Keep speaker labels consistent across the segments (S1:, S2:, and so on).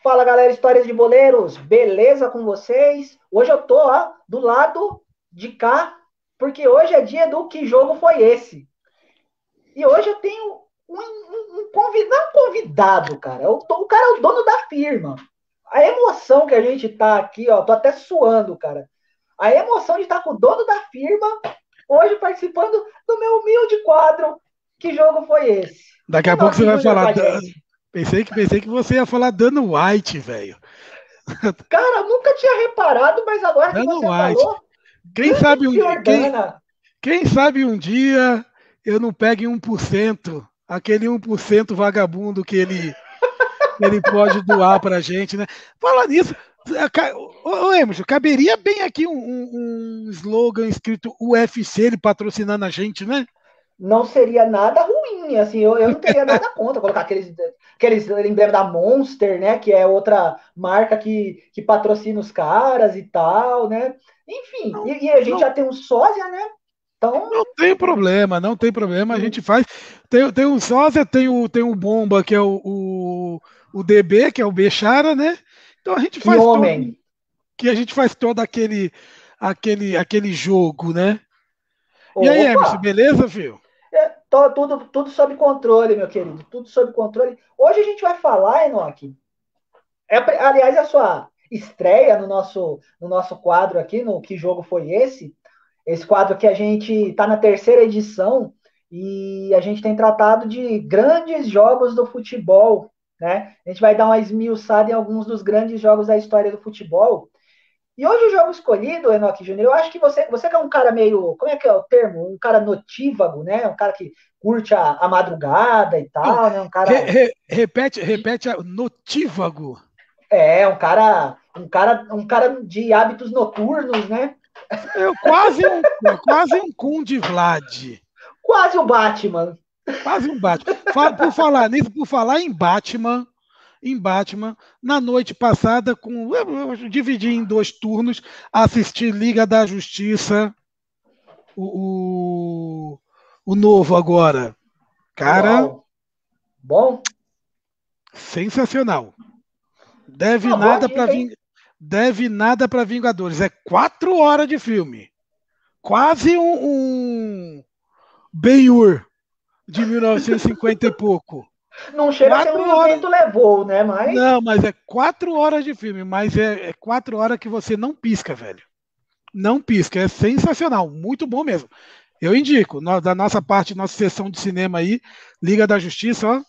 S1: Fala galera, histórias de boleiros, beleza com vocês? Hoje eu tô do lado de cá, porque hoje é dia do Que Jogo Foi Esse? E hoje eu tenho um convidado, cara. O cara é o dono da firma. A emoção que a gente tá aqui, ó, tô até suando, cara. A emoção de estar com o dono da firma hoje participando do meu humilde quadro. Que jogo foi esse?
S2: Daqui a pouco você
S1: Enoque
S2: vai
S1: Júnior com
S2: falar.
S1: a gente.
S2: Pensei que você ia falar dando white, velho.
S1: Cara, nunca tinha reparado, mas agora que
S2: Dando
S1: você
S2: white.
S1: falou,
S2: Quem
S1: grande
S2: sabe um dia,
S1: senhor Dana.
S2: quem sabe um dia eu não pegue 1%, aquele 1% vagabundo que ele pode doar pra gente, né? Fala nisso. Ô, Emerson, caberia bem aqui um slogan escrito UFC, ele patrocinando a gente, né?
S1: Não seria nada ruim, assim, eu não teria nada contra colocar aqueles emblemas da Monster, né, que é outra marca que patrocina os caras e tal, né, enfim,
S2: Não,
S1: e a gente
S2: não,
S1: já tem um sósia, né, então,
S2: não tem problema, não tem problema, a gente faz. Tem o sósia, tem o Bomba, que é o DB, que é o Bechara, né? Então a gente
S1: que
S2: faz todo,
S1: homem,
S2: que a gente faz todo aquele jogo, né? E aí, Emerson,
S1: opa,
S2: beleza, filho?
S1: tô tudo sob controle, meu querido, tudo sob controle. Hoje a gente vai falar, Enoque, aliás, a sua estreia no nosso quadro aqui, no Que Jogo Foi Esse? Esse quadro que a gente está na terceira edição e a gente tem tratado de grandes jogos do futebol, né? A gente vai dar uma esmiuçada em alguns dos grandes jogos da história do futebol. E hoje o jogo escolhido, Enoque Júnior, eu acho que você que é um cara meio, como é que é o termo? Um cara notívago, né? Um cara que curte a madrugada e
S2: Não,
S1: tal, né? Um cara
S2: repete a notívago.
S1: um cara de hábitos noturnos, né?
S2: É quase um Conde Vlad.
S1: Quase o Batman.
S2: Quase um Batman. Por falar nisso, por falar em Batman, na noite passada, eu dividi em 2 turnos, assisti Liga da Justiça, o, o, o novo agora. Cara,
S1: Uau. Bom?
S2: sensacional. Deve
S1: Uma boa
S2: nada para
S1: dica, hein?
S2: deve nada para Vingadores. É 4 horas de filme. Quase um Ben-Hur de 1950 e pouco.
S1: Não chega a ser um
S2: Quatro
S1: E o
S2: horas.
S1: Vento Levou, né? Mas
S2: Não, mas é 4 horas de filme, mas é 4 horas que você não pisca, velho. Não pisca, é sensacional, muito bom mesmo. Eu indico, da nossa parte, nossa sessão de cinema aí, Liga da Justiça, ó,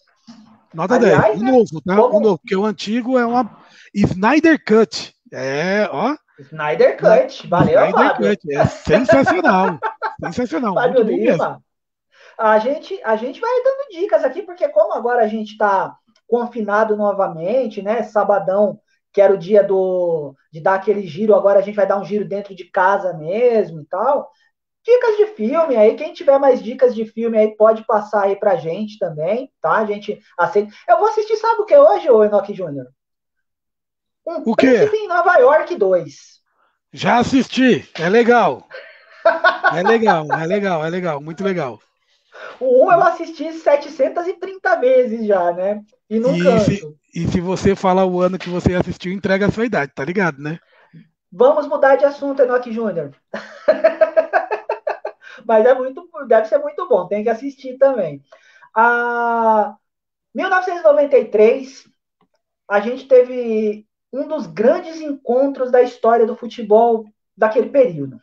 S2: nota 10.
S1: aliás,
S2: O
S1: né?
S2: novo, tá? O
S1: Como
S2: novo, porque o antigo é uma Snyder Cut. Ó,
S1: Snyder Cut. Valeu,
S2: Snyder
S1: Fábio.
S2: Cut, é sensacional. Sensacional,
S1: Fábio
S2: muito bom mesmo.
S1: Lima. A gente vai dando dicas aqui, porque como agora a gente está confinado novamente, né? Sabadão, que era o dia de dar aquele giro, agora a gente vai dar um giro dentro de casa mesmo e tal. Dicas de filme aí, quem tiver mais dicas de filme aí pode passar aí pra gente também, tá? A gente aceita. Eu vou assistir, sabe o que hoje, ô Enoque Júnior? Um
S2: O quê?
S1: Príncipe em Nova York 2.
S2: Já assisti, é legal. É legal, é legal, é legal, muito legal.
S1: O 1 eu assisti 730 vezes já, né? E não
S2: E se,
S1: canso.
S2: e se você falar o ano que você assistiu, entrega a sua idade, tá ligado, né?
S1: Vamos mudar de assunto, Enoque Júnior. Mas deve ser muito bom, tem que assistir também. A 1993, a gente teve um dos grandes encontros da história do futebol daquele período.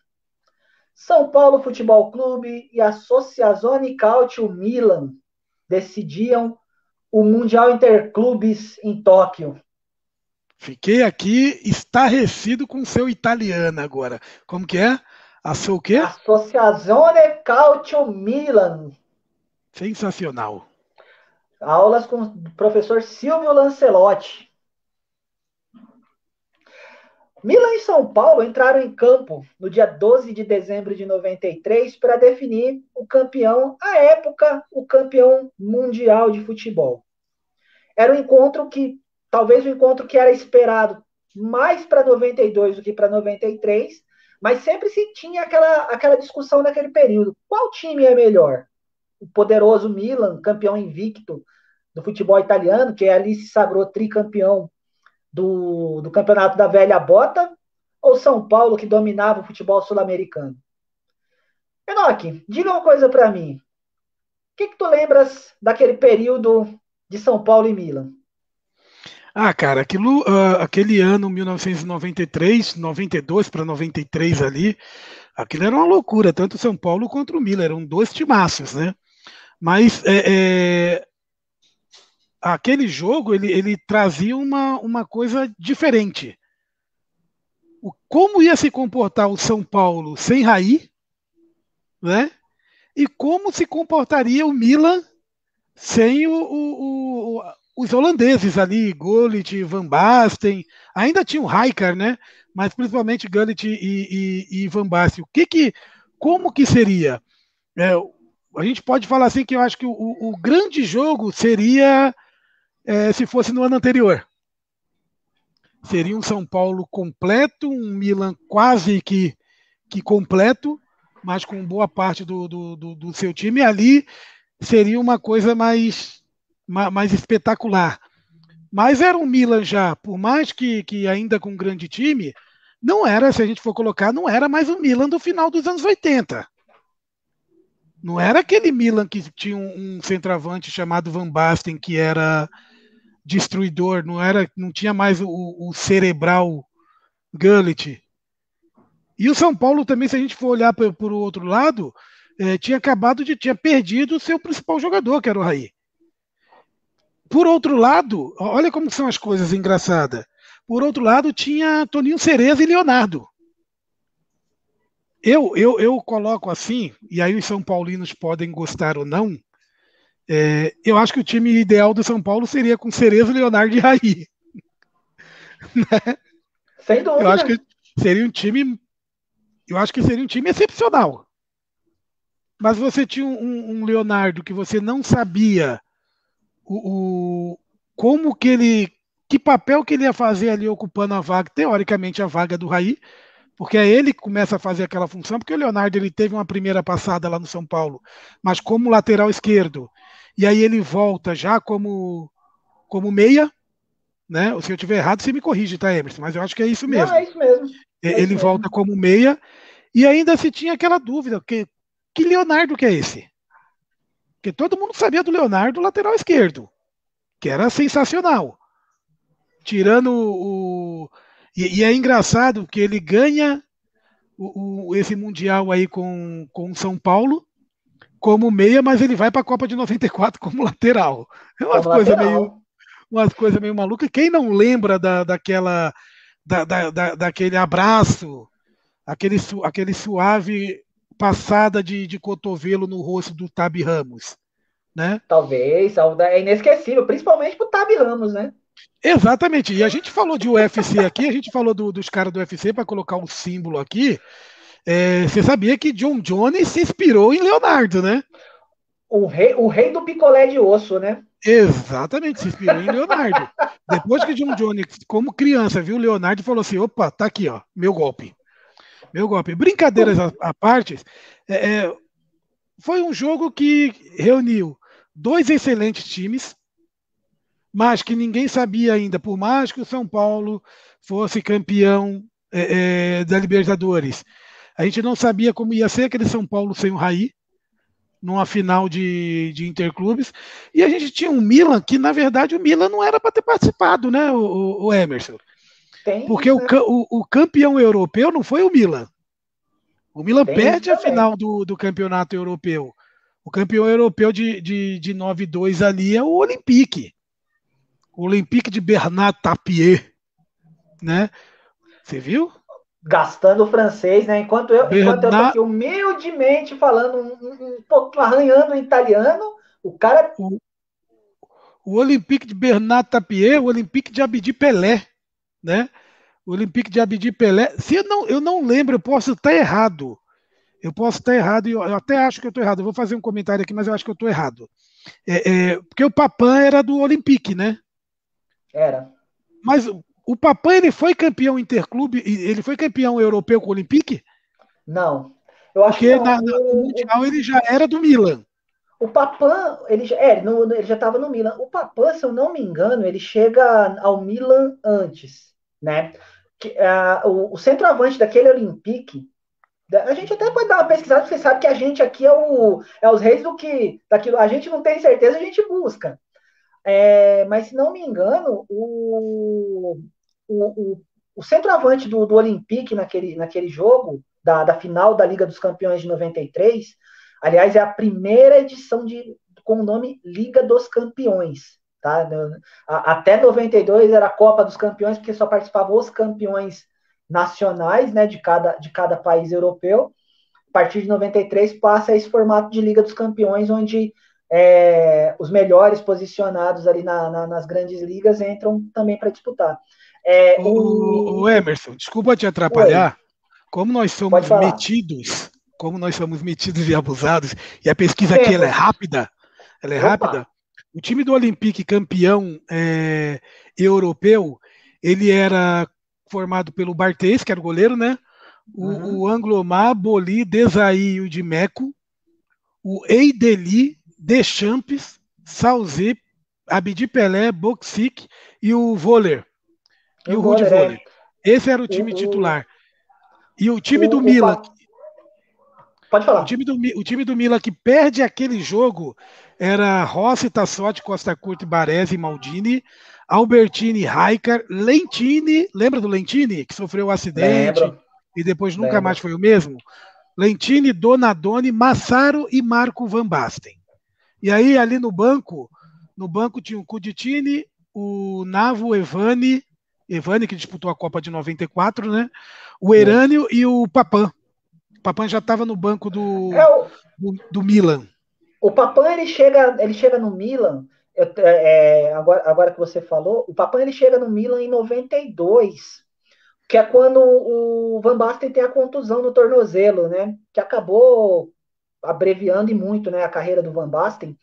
S1: São Paulo Futebol Clube e a Associazione Calcio Milan decidiam o Mundial Interclubes em Tóquio.
S2: Fiquei aqui estarrecido com o seu italiano agora. Como que é? Assou o quê?
S1: Associazione Calcio Milan.
S2: Sensacional.
S1: Aulas com o professor Silvio Lancelotti. Milan e São Paulo entraram em campo no dia 12 de dezembro de 93 para definir o campeão, à época, o campeão mundial de futebol. Era um encontro que, talvez o encontro que era esperado mais para 92 do que para 93, mas sempre se tinha aquela discussão naquele período. Qual time é melhor? O poderoso Milan, campeão invicto do futebol italiano, que ali se sagrou tricampeão do campeonato da velha bota ou São Paulo que dominava o futebol sul-americano? Enoque, diga uma coisa para mim. O que tu lembras daquele período de São Paulo e Milan?
S2: Ah, cara, aquele ano, 1993, 92 para 93 ali, aquilo era uma loucura, tanto o São Paulo quanto o Milan, eram dois timaços, né? Mas aquele jogo, ele trazia uma coisa diferente. Como ia se comportar o São Paulo sem Raí, né? E como se comportaria o Milan sem os holandeses ali, Gullit, Van Basten, ainda tinha o Rijkaard, né? Mas principalmente Gullit e Van Basten. Como que seria? A gente pode falar assim que eu acho que o grande jogo seria se fosse no ano anterior. Seria um São Paulo completo, um Milan quase que completo, mas com boa parte do seu time ali seria uma coisa mais espetacular. Mas era um Milan já, por mais que ainda com um grande time, não era, se a gente for colocar, não era mais o Milan do final dos anos 80. Não era aquele Milan que tinha um centroavante chamado Van Basten, que era destruidor, não tinha mais o cerebral Gullit. E o São Paulo também, se a gente for olhar por o outro lado, tinha perdido o seu principal jogador, que era o Raí. Por outro lado, olha como são as coisas engraçadas. Por outro lado, tinha Toninho Cereza e Leonardo. Eu coloco assim, e aí os São Paulinos podem gostar ou não. Eu acho que o time ideal do São Paulo seria com Cereza, Leonardo e Raí.
S1: Sem
S2: Eu acho que
S1: dúvida.
S2: seria um time. Eu acho que seria um time excepcional. Mas você tinha um Leonardo que você não sabia como que ele. Que papel que ele ia fazer ali ocupando a vaga, teoricamente a vaga do Raí, porque é ele que começa a fazer aquela função, porque o Leonardo ele teve uma primeira passada lá no São Paulo, mas como lateral esquerdo, e aí ele volta já como meia, né? Se eu tiver errado, você me corrige, tá, Emerson? Mas eu acho que é isso
S1: Não, é
S2: mesmo.
S1: isso mesmo. É isso
S2: Ele volta
S1: mesmo.
S2: como meia, e ainda se tinha aquela dúvida, que Leonardo que é esse? Porque todo mundo sabia do Leonardo, lateral esquerdo, que era sensacional. Tirando e é engraçado que ele ganha esse Mundial aí com o São Paulo como meia, mas ele vai para a Copa de 94 como lateral. É
S1: Como lateral.
S2: umas coisas meio malucas. Quem não lembra daquele abraço, aquele suave passada de cotovelo no rosto do Tabi Ramos, né?
S1: Talvez. É inesquecível, principalmente pro Tabi Ramos, né?
S2: Exatamente. E a gente falou de UFC aqui, a gente falou dos caras do UFC para colocar um símbolo aqui. Você sabia que John Jones se inspirou em Leonardo, né?
S1: O rei do picolé de osso, né?
S2: Exatamente, se inspirou em Leonardo. Depois que John Jones, como criança, viu Leonardo e falou assim: opa, tá aqui, ó, meu golpe. Meu golpe. Brincadeiras à parte, foi um jogo que reuniu dois excelentes times, mas que ninguém sabia ainda, por mais que o São Paulo fosse campeão da Libertadores. A gente não sabia como ia ser aquele São Paulo sem o Raí, numa final de Interclubes. E a gente tinha um Milan que, na verdade, o Milan não era para ter participado, né, o Emerson?
S1: Tem
S2: Porque
S1: isso, né?
S2: o campeão europeu não foi o Milan. O Milan
S1: Tem isso
S2: perde a
S1: também.
S2: final do campeonato europeu. O campeão europeu de 9-2 ali é o Olympique. O Olympique de Bernard Tapie, né? Você viu?
S1: Gastando o francês, né? Enquanto eu tô
S2: Bernard,
S1: aqui humildemente falando um pouco, arranhando o italiano, o cara
S2: o, o Olympique de Bernard Tapie, o Olympique de Abidi Pelé, né? O Olympique de Abidi Pelé. Se eu não lembro, eu posso estar errado. Eu posso estar errado, e eu até acho que eu estou errado. Eu vou fazer um comentário aqui, mas eu acho que eu estou errado. Porque o Papin era do Olympique, né?
S1: era.
S2: Mas o Papin ele foi campeão interclube, ele foi campeão europeu com o Olympique,
S1: Não. Eu acho que
S2: porque
S1: não.
S2: no Mundial ele já era do Milan.
S1: O Papan, ele já estava no Milan. O Papan, se eu não me engano, ele chega ao Milan antes, né? O centroavante daquele Olympique, a gente até pode dar uma pesquisada, porque você sabe que a gente aqui é os reis do que daquilo. A gente não tem certeza, a gente busca. Mas se não me engano, o, o centroavante do Olympique naquele jogo, da final da Liga dos Campeões de 93, aliás, é a primeira edição com o nome Liga dos Campeões. Tá? Até 92 era a Copa dos Campeões, porque só participavam os campeões nacionais, né, de cada país europeu. A partir de 93 passa esse formato de Liga dos Campeões, onde os melhores posicionados ali nas grandes ligas entram também para disputar.
S2: O Emerson, desculpa te
S1: Oi,
S2: atrapalhar. Como nós
S1: pode
S2: somos
S1: falar.
S2: metidos, como nós somos metidos e abusados, e a pesquisa aqui
S1: Sempre.
S2: ela é
S1: Opa!
S2: rápida. O time do Olympique campeão europeu, ele era formado pelo Barthez, que era o goleiro, né? O
S1: Uhum.
S2: Anglomar, Boli, Desailly e o Dimeco, o Eideli, Deschamps, Sauzé, Abdi Pelé, Boksic e o Voller,
S1: E
S2: e
S1: o
S2: o Rudi
S1: Voller
S2: Voller. Esse era o
S1: o,
S2: time
S1: o,
S2: titular. E o time do
S1: o, o
S2: Milan,
S1: pode falar.
S2: o time do Milan que perde aquele jogo era Rossi, Tassotti, Costa Curta, Baresi, Maldini, Albertini, Raikar, Lentini, lembra do Lentini, que sofreu um acidente
S1: Lembro,
S2: e depois nunca mais
S1: lembro.
S2: foi o mesmo? Lentini, Donadoni, Massaro e Marco Van Basten. E aí ali no banco tinha o Cuditini, o Navo Evani que disputou a Copa de 94, né? O
S1: Isso.
S2: Herânio e o Papan. O Papan já estava no banco
S1: É,
S2: do Milan.
S1: o Papan ele chega no Milan. Agora que você falou, o Papan ele chega no Milan em 92, que é quando o Van Basten tem a contusão no tornozelo, né? Que acabou abreviando e muito, né, a carreira do Van Basten.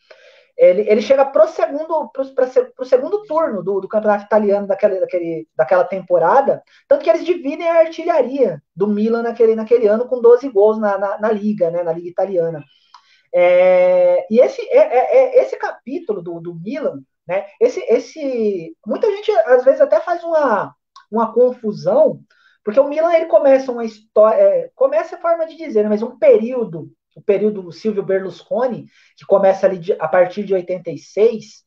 S1: Ele chega pro segundo turno do campeonato italiano daquela temporada, tanto que eles dividem a artilharia do Milan naquele ano com 12 gols na liga, né, na liga italiana. E esse capítulo do Milan, né, muita gente às vezes até faz uma confusão, porque o Milan ele começa uma história, começa a forma de dizer, né, mas o período do Silvio Berlusconi, que começa ali a partir de 86,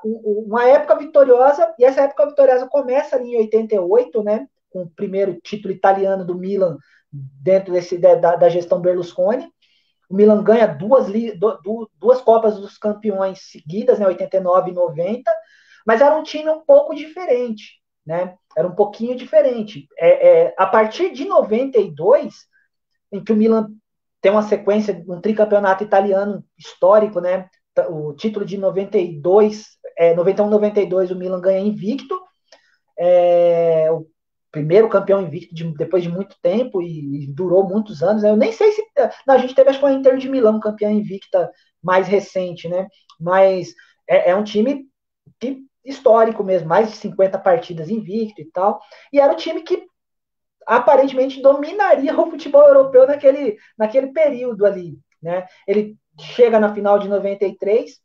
S1: uma época vitoriosa, e essa época vitoriosa começa ali em 88, né, com o primeiro título italiano do Milan dentro da gestão Berlusconi. O Milan ganha duas Copas dos Campeões seguidas, né, 89 e 90, mas era um time um pouco diferente, né? Era um pouquinho diferente. A partir de 92, em que o Milan tem uma sequência, um tricampeonato italiano histórico, né? O título de 92, 91, 92, o Milan ganha invicto, o primeiro campeão invicto depois de muito tempo e durou muitos anos. Né? Eu nem sei se. Não, a gente teve, acho que, a Inter de Milão, campeã invicta mais recente, né? Mas é um time histórico mesmo, mais de 50 partidas invicto e tal. E era o time que aparentemente dominaria o futebol europeu naquele período ali. Né? Ele chega na final de 93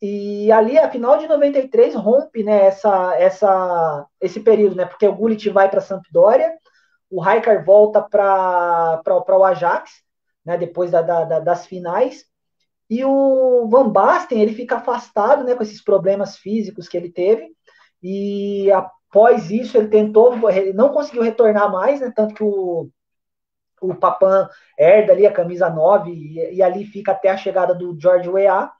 S1: e ali, a final de 93 rompe, né, esse período, né, porque o Gullit vai para a Sampdoria, o Rijkaard volta para o Ajax, né, depois das finais, e o Van Basten ele fica afastado, né, com esses problemas físicos que ele teve, e após isso ele não conseguiu retornar mais, né, tanto que o Papan herda ali a camisa 9 e ali fica até a chegada do George Weah.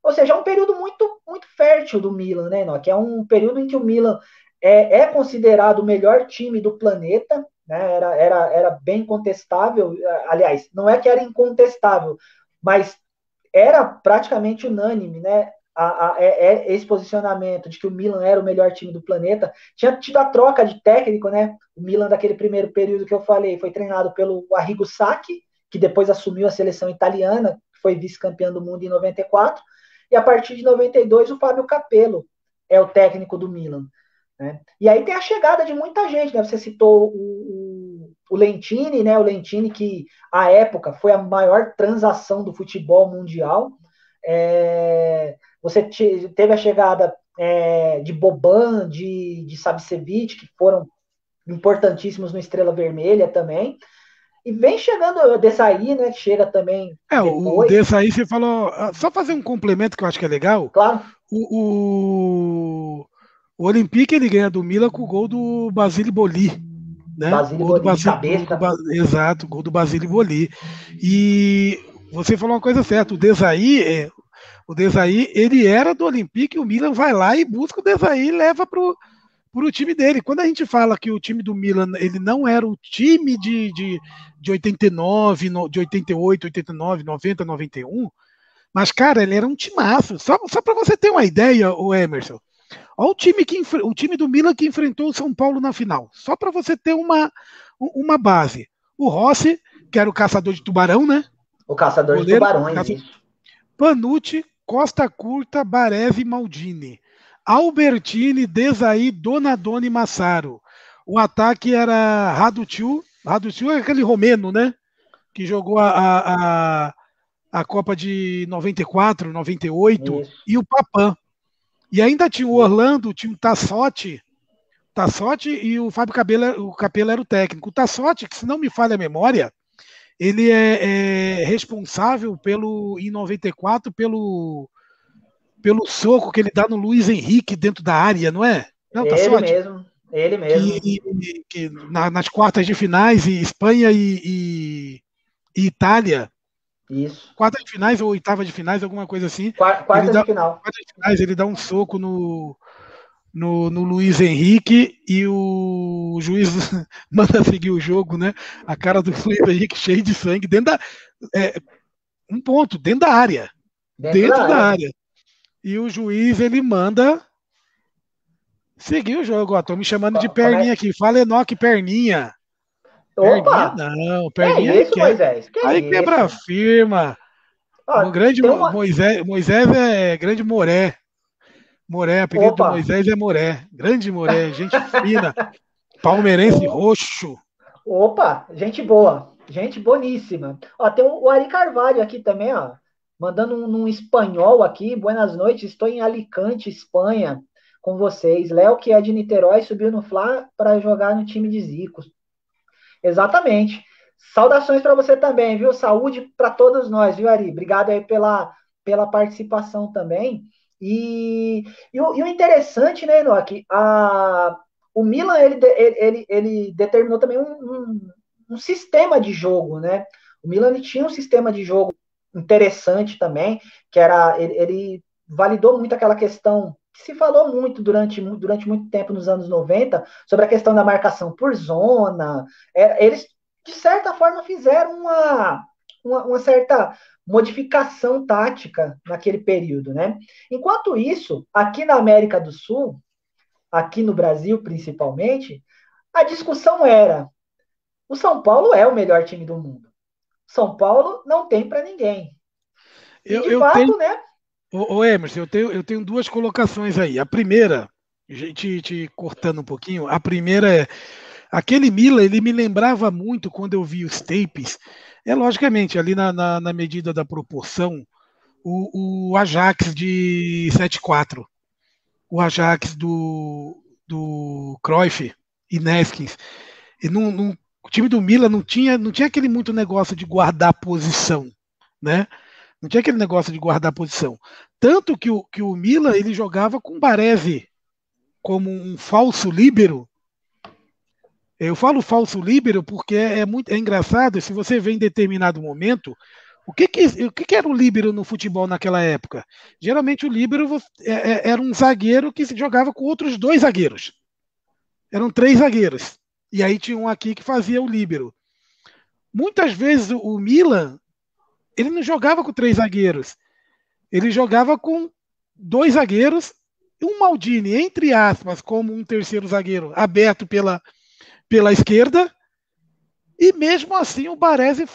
S1: Ou seja, é um período muito, muito fértil do Milan, né, Enoch? É um período em que o Milan é considerado o melhor time do planeta, né? Era bem contestável. Aliás, não é que era incontestável, mas era praticamente unânime, né? Esse posicionamento de que o Milan era o melhor time do planeta. Tinha tido a troca de técnico, né? O Milan, daquele primeiro período que eu falei, foi treinado pelo Arrigo Sacchi, que depois assumiu a seleção italiana, foi vice-campeão do mundo em 94. E a partir de 92, o Fábio Capello é o técnico do Milan. Né? E aí tem a chegada de muita gente, né? Você citou o Lentini, né? O Lentini que, à época, foi a maior transação do futebol mundial. Você teve a chegada de Boban, de Savicevic, que foram importantíssimos no Estrela Vermelha também. E vem chegando o Desailly, né? Que chega também
S2: O
S1: depois.
S2: desse aí você falou. Só fazer um complemento que eu acho que é legal.
S1: Claro.
S2: O Olympique ele ganha do Milan com o gol do Basile Boli, né? O
S1: Basile
S2: gol do
S1: Boli de
S2: Basile,
S1: cabeça.
S2: exato, o gol do Basile Boli. E você falou uma coisa certa, o Desailly, ele era do Olympique, o Milan vai lá e busca o Desailly e leva pro time dele. Quando a gente fala que o time do Milan ele não era o time de 89, de 88, 89, 90, 91, mas, cara, ele era um timaço. Só para você ter uma ideia, o Emerson, olha o time do Milan que enfrentou o São Paulo na final. Só para você ter uma base. O Rossi, que era o caçador de tubarão, né?
S1: O caçador de tubarões, isso.
S2: Panucci, Costa Curta, Baresi e Maldini. Albertini, Desailly, Donadoni e Massaro. O ataque era Raducil. Raducil é aquele romeno, né? Que jogou a Copa de 94, 98. Isso. E o Papan. E ainda tinha o Orlando, tinha o Tassotti e o Fábio Capello era o técnico. O Tassotti, que se não me falha a memória, ele é responsável em 94 pelo soco que ele dá no Luiz Henrique dentro da área, não é? Não,
S1: ele mesmo.
S2: Que nas quartas de finais, Espanha e Itália.
S1: Isso.
S2: Quartas de finais ou oitava de finais, alguma coisa assim.
S1: Quartas de final.
S2: Quartas de finais, ele dá um soco no Luiz Henrique e o juiz manda seguir o jogo, né? A cara do Luiz Henrique cheio de sangue dentro da um ponto dentro da área, dentro da área. E o juiz ele manda seguir o jogo. Estão me chamando de perninha aqui. Fala Enoque perninha.
S1: Opa!
S2: Perninha não, perninha
S1: é isso, Moisés.
S2: Aí quebra a firma. O grande Moisés é grande Moré. Moré, apelido do Moisés é Moré. Grande Moré, gente fina. Palmeirense roxo.
S1: Opa, gente boa. Gente boníssima. Ó, tem o Ari Carvalho aqui também, ó. Mandando um espanhol aqui. Buenas noites, estou em Alicante, Espanha, com vocês. Léo, que é de Niterói, subiu no Fla para jogar no time de Zico. Exatamente. Saudações para você também, viu? Saúde para todos nós, viu, Ari? Obrigado aí pela participação também. E o interessante, né, Enoque? O Milan, ele determinou também um sistema de jogo, né? O Milan tinha um sistema de jogo interessante também, que era, ele validou muito aquela questão que se falou muito durante muito tempo nos anos 90 sobre a questão da marcação por zona. Eles, de certa forma, fizeram uma certa modificação tática naquele período, né? Enquanto isso, aqui na América do Sul, aqui no Brasil principalmente, a discussão era: o São Paulo é o melhor time do mundo. São Paulo não tem para ninguém. E de fato, né?
S2: Ô Emerson, eu tenho duas colocações aí. A primeira, te cortando um pouquinho, a primeira é aquele Milan, ele me lembrava muito quando eu vi os tapes. Logicamente, ali na medida da proporção, o Ajax de 7-4, o Ajax do Cruyff e Neskins. E o time do Milan não tinha aquele muito negócio de guardar posição, né? Não tinha aquele negócio de guardar posição. Tanto que o Milan ele jogava com Baresi como um falso líbero. Eu falo falso líbero porque é engraçado. Se você vê em determinado momento, o que era o líbero no futebol naquela época? Geralmente o líbero era um zagueiro que se jogava com outros dois zagueiros. Eram 3 zagueiros. E aí tinha um aqui que fazia o líbero. Muitas vezes o Milan ele não jogava com 3 zagueiros. Ele jogava com 2 zagueiros e um Maldini, entre aspas, como um terceiro zagueiro aberto pela esquerda. E mesmo assim o Baresi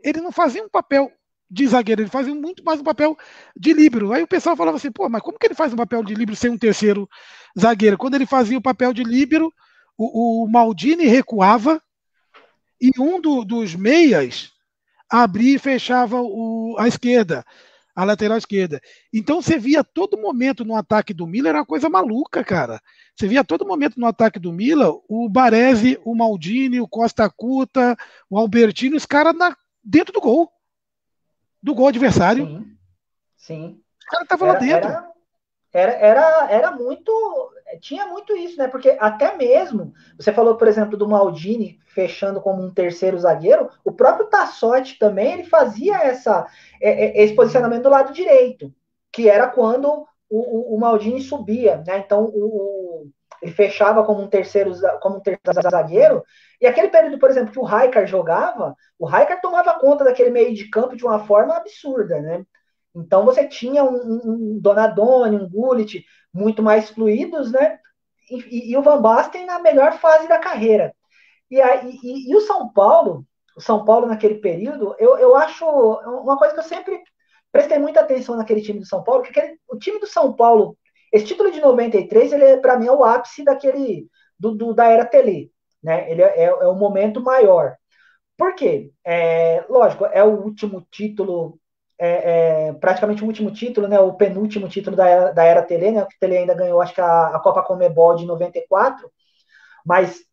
S2: ele não fazia um papel de zagueiro, ele fazia muito mais um papel de líbero. Aí o pessoal falava assim, pô, mas como que ele faz um papel de líbero sem um terceiro zagueiro? Quando ele fazia o papel de líbero, o Maldini recuava e um dos meias abria e fechava a esquerda. a lateral esquerda. Então você via todo momento no ataque do Milan, era uma coisa maluca, cara. Você via todo momento no ataque do Milan, o Baresi, o Maldini, o Costa Curta, o Albertino, os caras dentro do gol adversário.
S1: Sim, sim.
S2: Os caras estavam lá
S1: Era,
S2: dentro.
S1: era, era muito. Tinha muito isso, né? Porque até mesmo, você falou, por exemplo, do Maldini fechando como um terceiro zagueiro, o próprio Tassotti também ele fazia esse posicionamento do lado direito, que era quando o Maldini subia, né? Então ele fechava como um terceiro zagueiro, e aquele período, por exemplo, que o Rijkaard jogava, o Rijkaard tomava conta daquele meio de campo de uma forma absurda, né? Então você tinha um Donadoni, um Gullit muito mais fluidos, né? E o Van Basten na melhor fase da carreira. E o São Paulo naquele período, eu acho uma coisa que eu sempre prestei muita atenção naquele time do São Paulo, que o time do São Paulo, esse título de 93, ele para mim é o ápice da era Tele, né? Ele é o momento maior. Por quê? Lógico, é o último título, praticamente o último título, né? O penúltimo título da era Tele, né? O Tele ainda ganhou, acho que a Copa Conmebol de 94, mas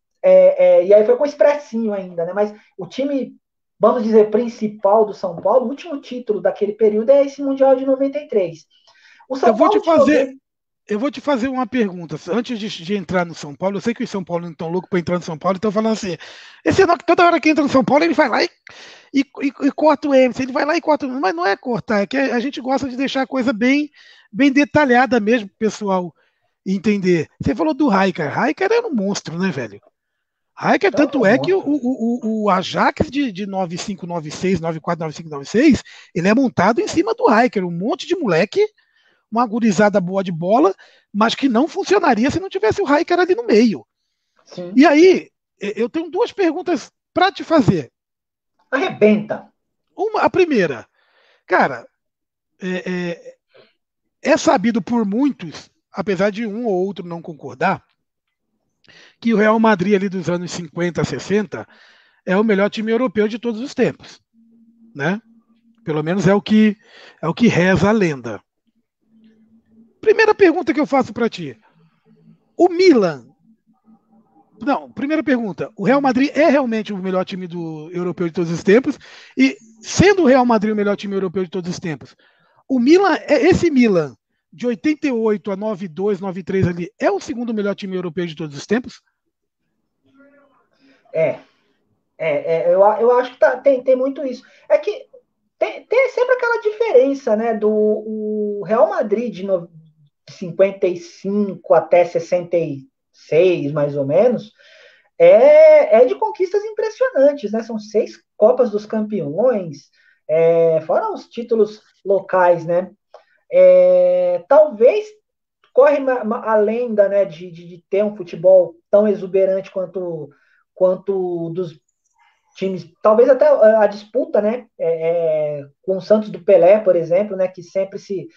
S1: e aí foi com o Expressinho ainda, né? Mas o time, vamos dizer, principal do São Paulo, o último título daquele período é esse Mundial de 93. O
S2: Eu
S1: São
S2: vou te
S1: Paulo de
S2: fazer,
S1: 90.
S2: eu vou te fazer uma pergunta. Antes de entrar no São Paulo, eu sei que os São Paulo não estão loucos para entrar no São Paulo, então falando assim, esse Enoque, toda hora que entra no São Paulo, ele vai lá e corta o Emerson, ele vai lá e corta o Emerson, mas não é cortar, é que a gente gosta de deixar a coisa bem detalhada mesmo, pro pessoal entender. Você falou do Raikar era um monstro, né, velho? Raikar,
S1: Não,
S2: tanto é que
S1: monstro.
S2: o Ajax de 95, 96, 94, 95, 96, ele é montado em cima do Raikar, um monte de moleque, uma gurizada boa de bola, mas que não funcionaria se não tivesse o Raikar ali no meio. E
S1: Sim.
S2: aí, eu tenho duas perguntas para te fazer.
S1: Arrebenta.
S2: A primeira, cara, é, é sabido por muitos, apesar de um ou outro não concordar, que o Real Madrid ali dos anos 50, 60 é o melhor time europeu de todos os tempos, né? Pelo menos é o que reza a lenda. Primeira pergunta que eu faço para ti. O Milan. Não, primeira pergunta. O Real Madrid é realmente o melhor time do europeu de todos os tempos? E sendo o Real Madrid o melhor time europeu de todos os tempos, o Milan, esse Milan de 88 a 92, 93 ali, é o segundo melhor time europeu de todos os tempos?
S1: É, eu acho que tem muito isso. É que tem sempre aquela diferença, né? Do o Real Madrid de 55 até 66, mais ou menos, é de conquistas impressionantes, né? São 6 Copas dos Campeões, fora os títulos locais, né? Talvez corre a lenda, né, de ter um futebol tão exuberante quanto dos times, talvez até a disputa, né, com o Santos do Pelé, por exemplo, né, que sempre se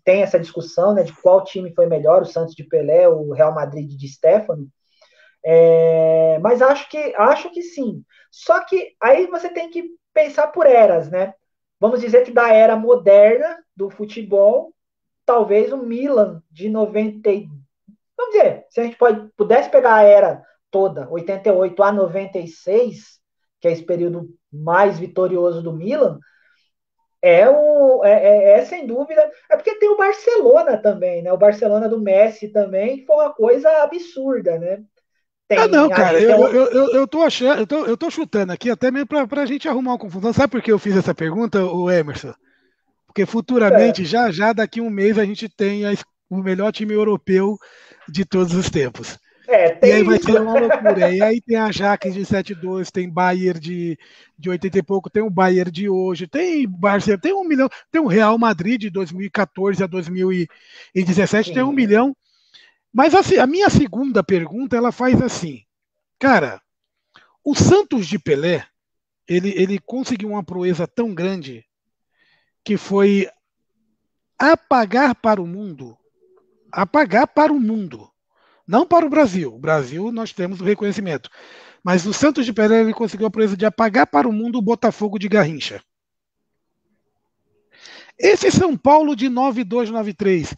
S1: tem essa discussão, né, de qual time foi melhor, o Santos de Pelé, o Real Madrid de Stéfano, mas acho que sim. Só que aí você tem que pensar por eras, né? Vamos dizer que da era moderna do futebol, talvez o Milan de 90, vamos dizer, se a gente pudesse pegar a era toda, 88 a 96, que é esse período mais vitorioso do Milan, sem dúvida, é porque tem o Barcelona também, né? O Barcelona do Messi também foi uma coisa absurda, né?
S2: Ah, não,
S1: A
S2: cara,
S1: gente
S2: eu,
S1: tem
S2: eu,
S1: um,
S2: eu, eu tô achando, eu tô chutando aqui até mesmo para a gente arrumar uma confusão. Sabe por que eu fiz essa pergunta, o Emerson? Porque futuramente,
S1: é,
S2: já já daqui um mês, a gente tem o melhor time europeu de todos os tempos. E aí
S1: tem
S2: vai
S1: isso.
S2: ser uma loucura. E aí tem a Ajax de 72, tem Bayern de 80 e pouco, tem o Bayern de hoje, tem Barcelona, tem 1 milhão, tem o Real Madrid de 2014 a 2017, tem 1 milhão. Mas assim, a minha segunda pergunta, ela faz assim, cara, o Santos de Pelé, ele conseguiu uma proeza tão grande que foi apagar para o mundo, não para o Brasil. O Brasil nós temos o reconhecimento, mas o Santos de Pelé ele conseguiu a proeza de apagar para o mundo o Botafogo de Garrincha. esse São Paulo de 92, 93,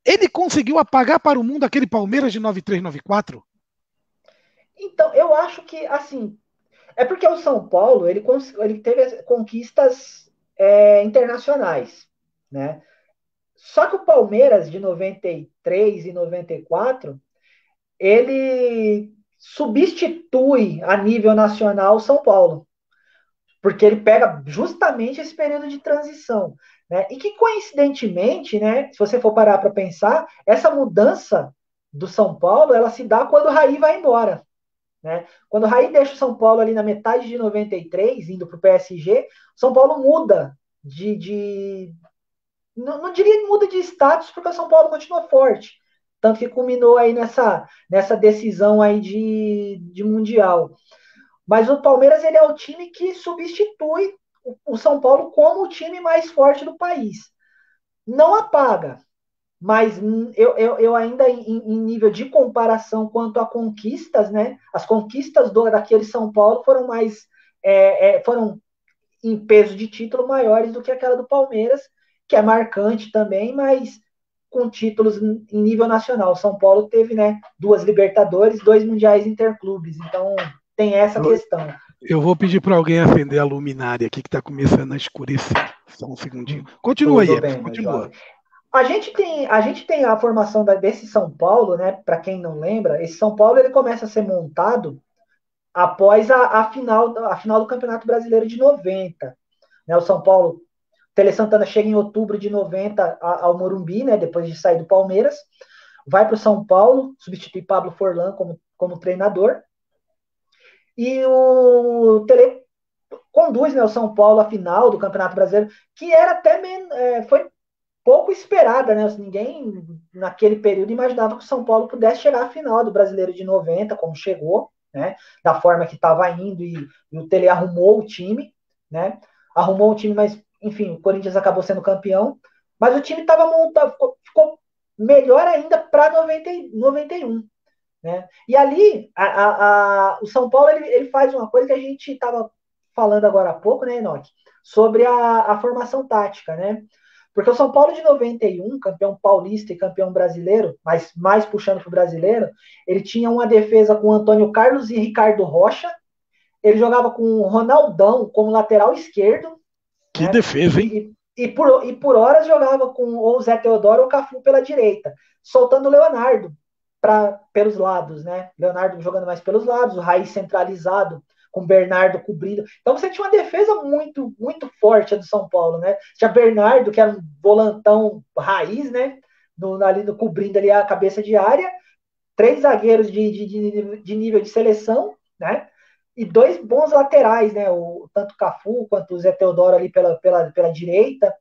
S2: ele conseguiu apagar para o mundo aquele Palmeiras de 93, 94?
S1: Então, eu acho que, assim, é porque o São Paulo, ele teve conquistas internacionais, né? Só que o Palmeiras de 93 e 94, ele substitui a nível nacional o São Paulo, porque ele pega justamente esse período de transição, né? E que coincidentemente, né, se você for parar para pensar, essa mudança do São Paulo, ela se dá quando o Raí vai embora, né? Quando o Raí deixa o São Paulo ali na metade de 93, indo para o PSG, o São Paulo muda não diria que muda de status, porque o São Paulo continua forte. Tanto que culminou aí nessa decisão aí de Mundial. Mas o Palmeiras, ele é o time que substitui o São Paulo como o time mais forte do país. Não apaga, mas eu ainda, em nível de comparação quanto a conquistas, né? As conquistas daquele São Paulo foram mais. Foram em peso de título maiores do que aquela do Palmeiras, que é marcante também, mas com títulos em nível nacional. São Paulo teve, né, 2 Libertadores, 2 Mundiais Interclubes, então tem essa
S2: Eu,
S1: questão.
S2: eu vou pedir para alguém acender a luminária aqui que está começando a escurecer. Só um segundinho. Continua aí,
S1: Tudo
S2: Emerson,
S1: bem, meu
S2: continua.
S1: jovem. A gente tem a formação desse São Paulo, né? Para quem não lembra, esse São Paulo ele começa a ser montado após a final do Campeonato Brasileiro de 90. Né? O São Paulo, Tele Santana chega em outubro de 90 ao Morumbi, né? Depois de sair do Palmeiras, vai para o São Paulo, substitui Pablo Forlan como treinador, e o Tele conduz, né, o São Paulo à final do Campeonato Brasileiro, que era foi pouco esperada, né? Ninguém naquele período imaginava que o São Paulo pudesse chegar à final do Brasileiro de 90, como chegou, né? Da forma que estava indo, e o Tele arrumou o time, né? Arrumou o time, mas enfim, o Corinthians acabou sendo campeão, mas o time estava montado, ficou melhor ainda para 91. Né? E ali, o São Paulo ele faz uma coisa que a gente estava falando agora há pouco, né, Enoque? Sobre a formação tática, né? Porque o São Paulo de 91, campeão paulista e campeão brasileiro, mas mais puxando para o brasileiro, ele tinha uma defesa com Antônio Carlos e Ricardo Rocha, ele jogava com o Ronaldão como lateral esquerdo,
S2: Que
S1: né?
S2: defesa, hein?
S1: E por horas jogava com ou o Zé Teodoro ou o Cafu pela direita, soltando o Leonardo pelos lados, né? Leonardo jogando mais pelos lados, o Raiz centralizado, com o Bernardo cobrindo. Então você tinha uma defesa muito, muito forte do São Paulo, né? Tinha Bernardo, que era um volantão raiz, né? Cobrindo ali a cabeça de área, 3 zagueiros de nível de seleção, né? E 2 bons laterais, né? Tanto o Cafu quanto o Zé Teodoro ali pela direita.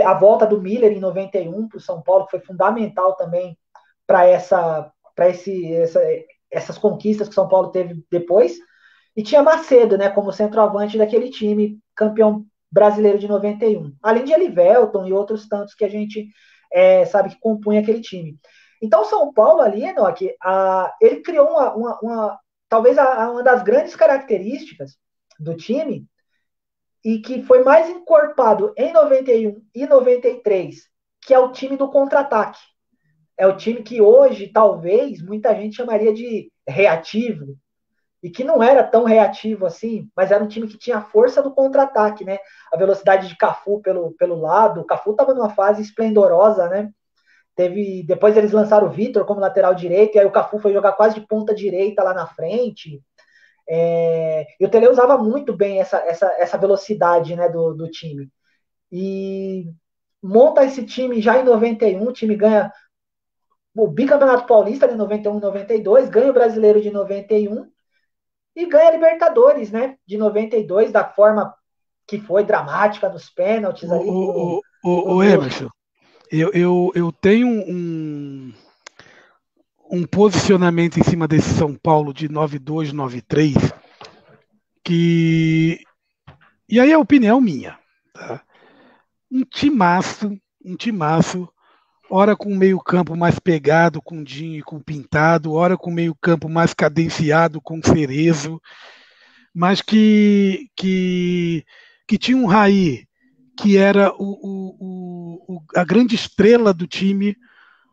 S1: A volta do Miller em 91 para o São Paulo, que foi fundamental também para essas conquistas que o São Paulo teve depois. E tinha Macedo, né, como centroavante daquele time, campeão brasileiro de 91. Além de Elivelton e outros tantos que a gente sabe que compunha aquele time. Então, o São Paulo ali, Enoque, ele criou talvez uma das grandes características do time, e que foi mais encorpado em 91 e 93, que é o time do contra-ataque. É o time que hoje, talvez, muita gente chamaria de reativo, e que não era tão reativo assim, mas era um time que tinha a força do contra-ataque, né? A velocidade de Cafu pelo lado. O Cafu estava numa fase esplendorosa, né? Depois eles lançaram o Vitor como lateral direito, e aí o Cafu foi jogar quase de ponta direita lá na frente. E o Tele usava muito bem essa velocidade, né, do time. E monta esse time já em 91, o time ganha o bicampeonato paulista de 91 e 92, ganha o brasileiro de 91 e ganha a Libertadores, né, de 92, da forma que foi dramática nos pênaltis ali
S2: O Emerson, eu tenho um posicionamento em cima desse São Paulo de 92, 93, que. E aí é opinião minha. Tá? Um timaço, ora com meio campo mais pegado, com Dinho e com Pintado, ora com meio campo mais cadenciado, com Cerezo, mas que tinha um Raí que era a grande estrela do time,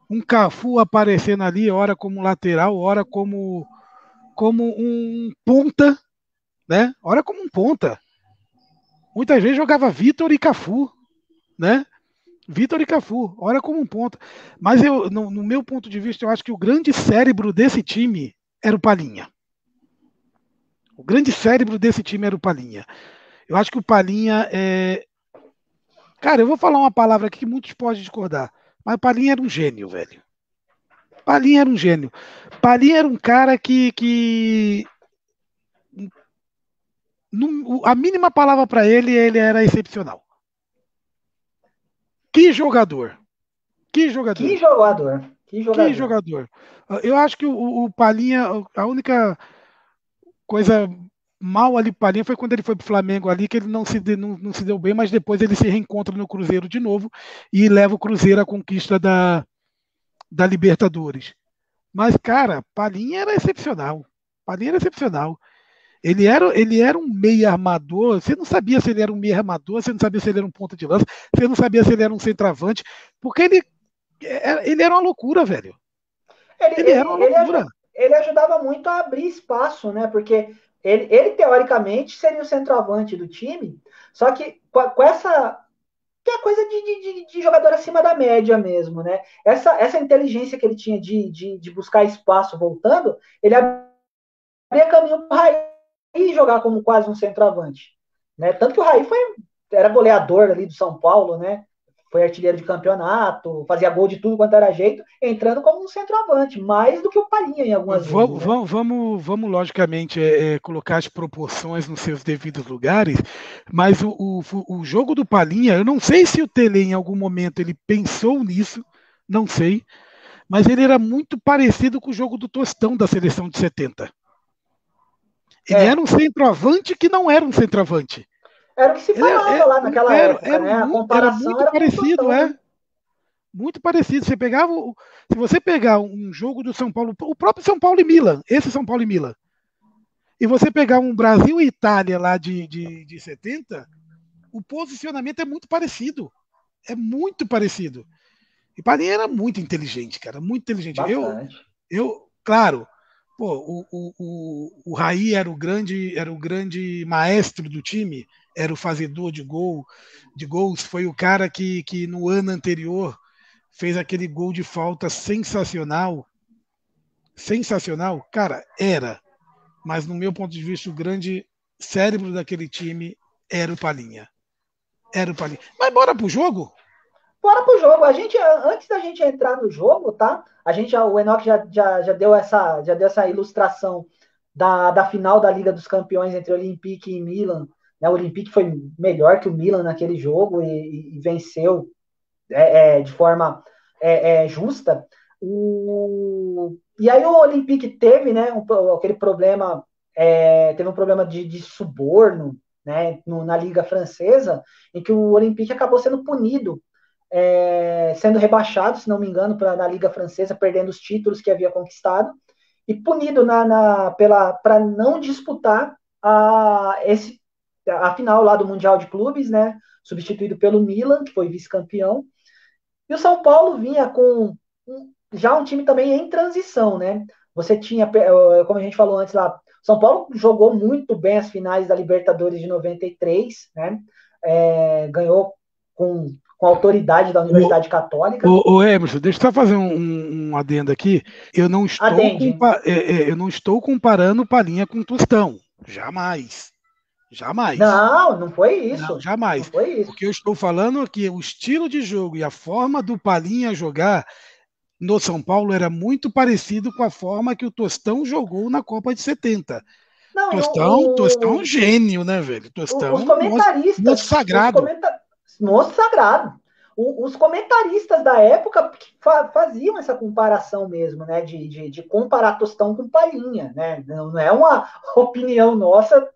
S2: um Cafu aparecendo ali, ora como lateral, ora como um ponta, né? Ora como um ponta. Muitas vezes jogava Vitor e Cafu, né? Vitor e Cafu, ora como um ponta. Mas no meu ponto de vista, eu acho que o grande cérebro desse time era o Palhinha. O grande cérebro desse time era o Palhinha. Eu acho que o Palhinha é. Cara, eu vou falar uma palavra aqui que muitos podem discordar, mas o Palhinha era um gênio, velho. Palhinha era um gênio. Palhinha era um cara que a mínima palavra para ele era excepcional. Que jogador! Que
S1: Que
S2: jogador!
S1: jogador! Que
S2: Que
S1: jogador!
S2: jogador! Eu acho que o Palhinha, a única coisa mal ali para Palhinha foi quando ele foi para o Flamengo ali, que ele não se deu bem, mas depois ele se reencontra no Cruzeiro de novo e leva o Cruzeiro à conquista da Libertadores. Mas, cara, Palhinha era excepcional. Palhinha era excepcional. Ele era um meia armador. Você não sabia se ele era um meia armador, você não sabia se ele era um ponta de lança, você não sabia se ele era um centroavante, porque ele era uma loucura, velho.
S1: Ele,
S2: Ele era uma
S1: ele, ele,
S2: loucura.
S1: ele ajudava muito a abrir espaço, né? Porque ele teoricamente seria o centroavante do time, só que com essa que é coisa de jogador acima da média mesmo, né? Essa inteligência que ele tinha de buscar espaço voltando, ele abria caminho para o Raí jogar como quase um centroavante. Né? Tanto que o Raí era goleador ali do São Paulo, né? Foi artilheiro de campeonato, fazia gol de tudo quanto era jeito, entrando como um centroavante, mais do que o Palhinha em algumas vezes, né?
S2: Vamos logicamente, colocar as proporções nos seus devidos lugares, mas o jogo do Palhinha, eu não sei se o Tele em algum momento ele pensou nisso, não sei, mas ele era muito parecido com o jogo do Tostão da seleção de 70. Ele era
S1: É,
S2: um centroavante que não era um centroavante.
S1: era o que se
S2: Ele
S1: falava lá naquela época,
S2: era
S1: né? A
S2: era
S1: comparação
S2: muito
S1: era com o
S2: parecido,
S1: Tostão,
S2: é.
S1: né?
S2: Muito parecido. Se você pegar um jogo do São Paulo, o próprio São Paulo e Milan, esse São Paulo e Milan, e você pegar um Brasil e Itália lá de 70, o posicionamento é muito parecido. É muito parecido. E Palinha era muito inteligente, cara, muito inteligente.
S1: Bastante.
S2: Claro, pô, o Raí era o grande maestro do time, era o fazedor de gols, foi o cara que no ano anterior fez aquele gol de falta sensacional. Sensacional? Cara, era. Mas no meu ponto de vista, o grande cérebro daquele time era o Palinha. Era o Palinha. Mas bora pro jogo?
S1: Bora pro jogo. Antes da gente entrar no jogo, tá? O Enoch já deu essa ilustração da final da Liga dos Campeões entre Olympique e Milan. Né? O Olympique foi melhor que o Milan naquele jogo e venceu de forma justa. E aí o Olympique teve, né, aquele problema, teve um problema de suborno, né, na Liga Francesa, em que o Olympique acabou sendo punido, sendo rebaixado, se não me engano, na Liga Francesa, perdendo os títulos que havia conquistado, e punido para não disputar a final lá do Mundial de Clubes, né, substituído pelo Milan, que foi vice-campeão. E o São Paulo vinha com já um time também em transição, né? Você tinha, como a gente falou antes lá, São Paulo jogou muito bem as finais da Libertadores de 93, né? Ganhou com autoridade da
S2: O,
S1: Universidade Católica.
S2: Emerson, deixa eu só fazer um adendo aqui.
S1: Atende.
S2: Eu não estou comparando Palinha com Tostão. Jamais. Jamais.
S1: Não, não foi
S2: Não,
S1: isso. Não
S2: jamais.
S1: foi
S2: O
S1: isso.
S2: que eu estou falando é que o estilo de jogo e a forma do Palinha jogar no São Paulo era muito parecido com a forma que o Tostão jogou na Copa de 70.
S1: Não, e
S2: Tostão é um gênio, né, velho?
S1: os
S2: Tostão, monstro
S1: comentaristas,
S2: sagrado.
S1: monstro sagrado. Os comentaristas da época faziam essa comparação mesmo, né? De comparar Tostão com Palhinha, né? Não é uma opinião nossa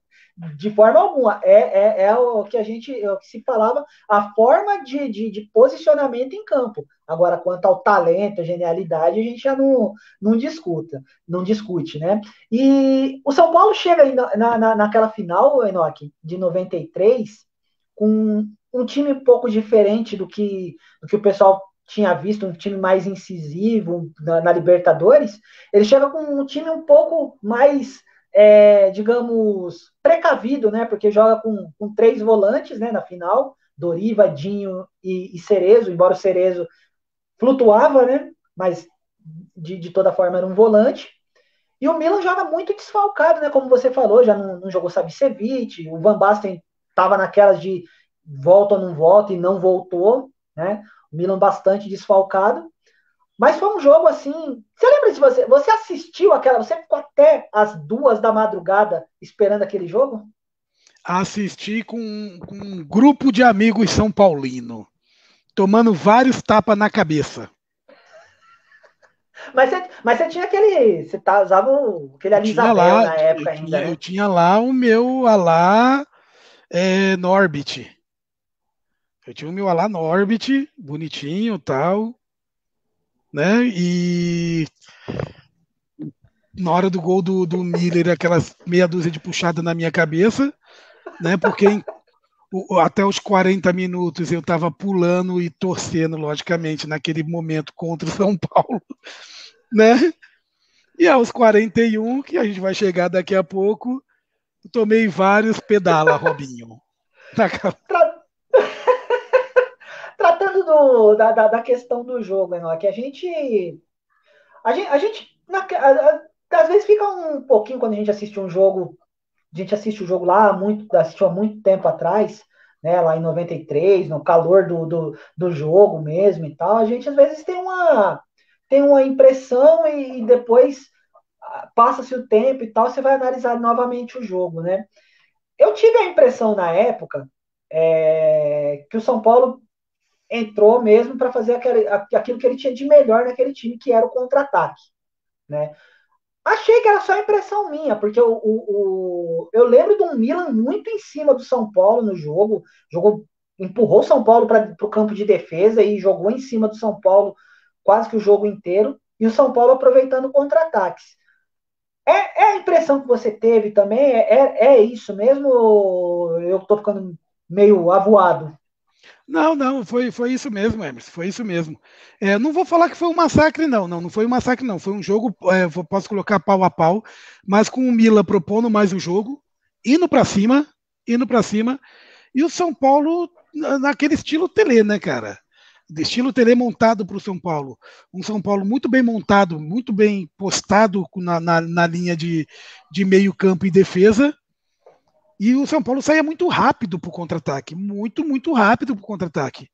S1: de forma alguma. É o que o que se falava, a forma de posicionamento em campo. Agora, quanto ao talento, a genialidade, a gente já não discute, né? E o São Paulo chega aí naquela final, Enoque, de 93, com um time um pouco diferente do que o pessoal tinha visto, um time mais incisivo na Libertadores. Ele chega com um time um pouco mais, digamos, precavido, né? Porque joga com três volantes, né, na final, Doriva, Dinho e Cerezo, embora o Cerezo flutuava, né? Mas de toda forma era um volante. E o Milan joga muito desfalcado, né? Como você falou, já não jogou Savicevic, o Van Basten estava naquelas de volta ou não volta e não voltou, né? O Milan bastante desfalcado. Mas foi um jogo assim. Você lembra se você assistiu aquela? Você ficou até as 2 da madrugada esperando aquele jogo?
S2: Assisti com um grupo de amigos São Paulino, tomando vários tapas na cabeça.
S1: Mas você tinha aquele. Usava aquele
S2: Eu tinha
S1: Alisabel
S2: lá,
S1: na época ainda,
S2: eu
S1: né?
S2: tinha lá o meu Alá Norbit. Eu tinha o meu Alá Norbit, bonitinho e tal, né? E na hora do gol do Miller, aquelas meia dúzia de puxada na minha cabeça, né? Porque até os 40 minutos eu estava pulando e torcendo, logicamente, naquele momento contra o São Paulo, né? E aos 41, que a gente vai chegar daqui a pouco, eu tomei vários pedala, Robinho.
S1: Tra- Tratando da questão do jogo, Enoque, às vezes fica um pouquinho quando a gente assiste um jogo, a gente assiste o jogo lá, assistiu há muito tempo atrás, né, lá em 93, no calor do jogo mesmo e tal, a gente às vezes tem uma impressão e depois passa-se o tempo e tal, você vai analisar novamente o jogo, né? Eu tive a impressão na época que o São Paulo entrou mesmo para fazer aquilo que ele tinha de melhor naquele time, que era o contra-ataque, né? Achei que era só impressão minha, porque eu lembro de um Milan muito em cima do São Paulo no jogo, empurrou o São Paulo para o campo de defesa e jogou em cima do São Paulo quase que o jogo inteiro, e o São Paulo aproveitando contra-ataques. É a impressão que você teve também? É isso mesmo? Ou eu estou ficando meio avoado?
S2: Não, não, foi isso mesmo, Emerson, foi isso mesmo. Não vou falar que foi um massacre, não foi um massacre, não. Foi um jogo, posso colocar pau a pau, mas com o Mila propondo mais o jogo, indo para cima, indo para cima, e o São Paulo naquele estilo Tele, né, cara? De estilo Tele montado para o São Paulo. Um São Paulo muito bem montado, muito bem postado na linha de meio campo e defesa, e o São Paulo saía muito rápido para o contra-ataque, muito, muito rápido para o contra-ataque.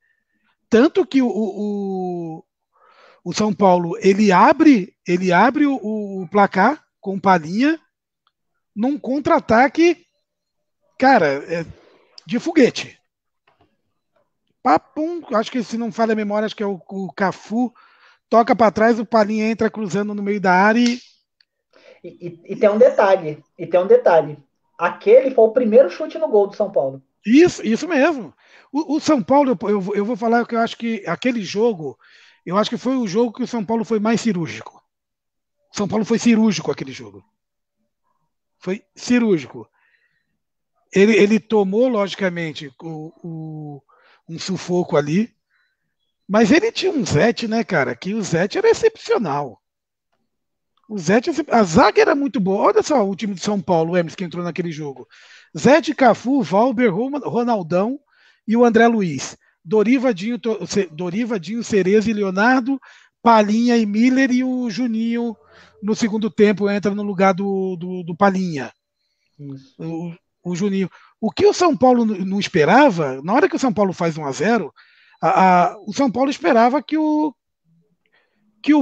S2: Tanto que o São Paulo ele abre o placar com Palhinha num contra-ataque, cara, de foguete. Papum, acho que se não falha a memória, acho que é o Cafu, toca para trás, o Palhinha entra cruzando no meio da área
S1: E tem um detalhe, aquele foi o primeiro chute no gol do São Paulo.
S2: isso mesmo. O São Paulo, eu vou falar que eu acho que aquele jogo, eu acho que foi o jogo que o São Paulo foi mais cirúrgico. O São Paulo foi cirúrgico aquele jogo. Foi cirúrgico. Ele tomou, logicamente, um sufoco ali, mas ele tinha um Zete, né, cara? Que o Zete era excepcional. O Zete, a zaga era muito boa. Olha só o time de São Paulo, o Emerson, que entrou naquele jogo. Zete, Cafu, Valber, Ronaldão e o André Luiz. Doriva, Dinho, Cereza e Leonardo, Palinha e Miller e o Juninho no segundo tempo entra no lugar do Palinha.
S1: Isso.
S2: O Juninho. O que o São Paulo não esperava, na hora que o São Paulo faz 1-0, o São Paulo esperava que o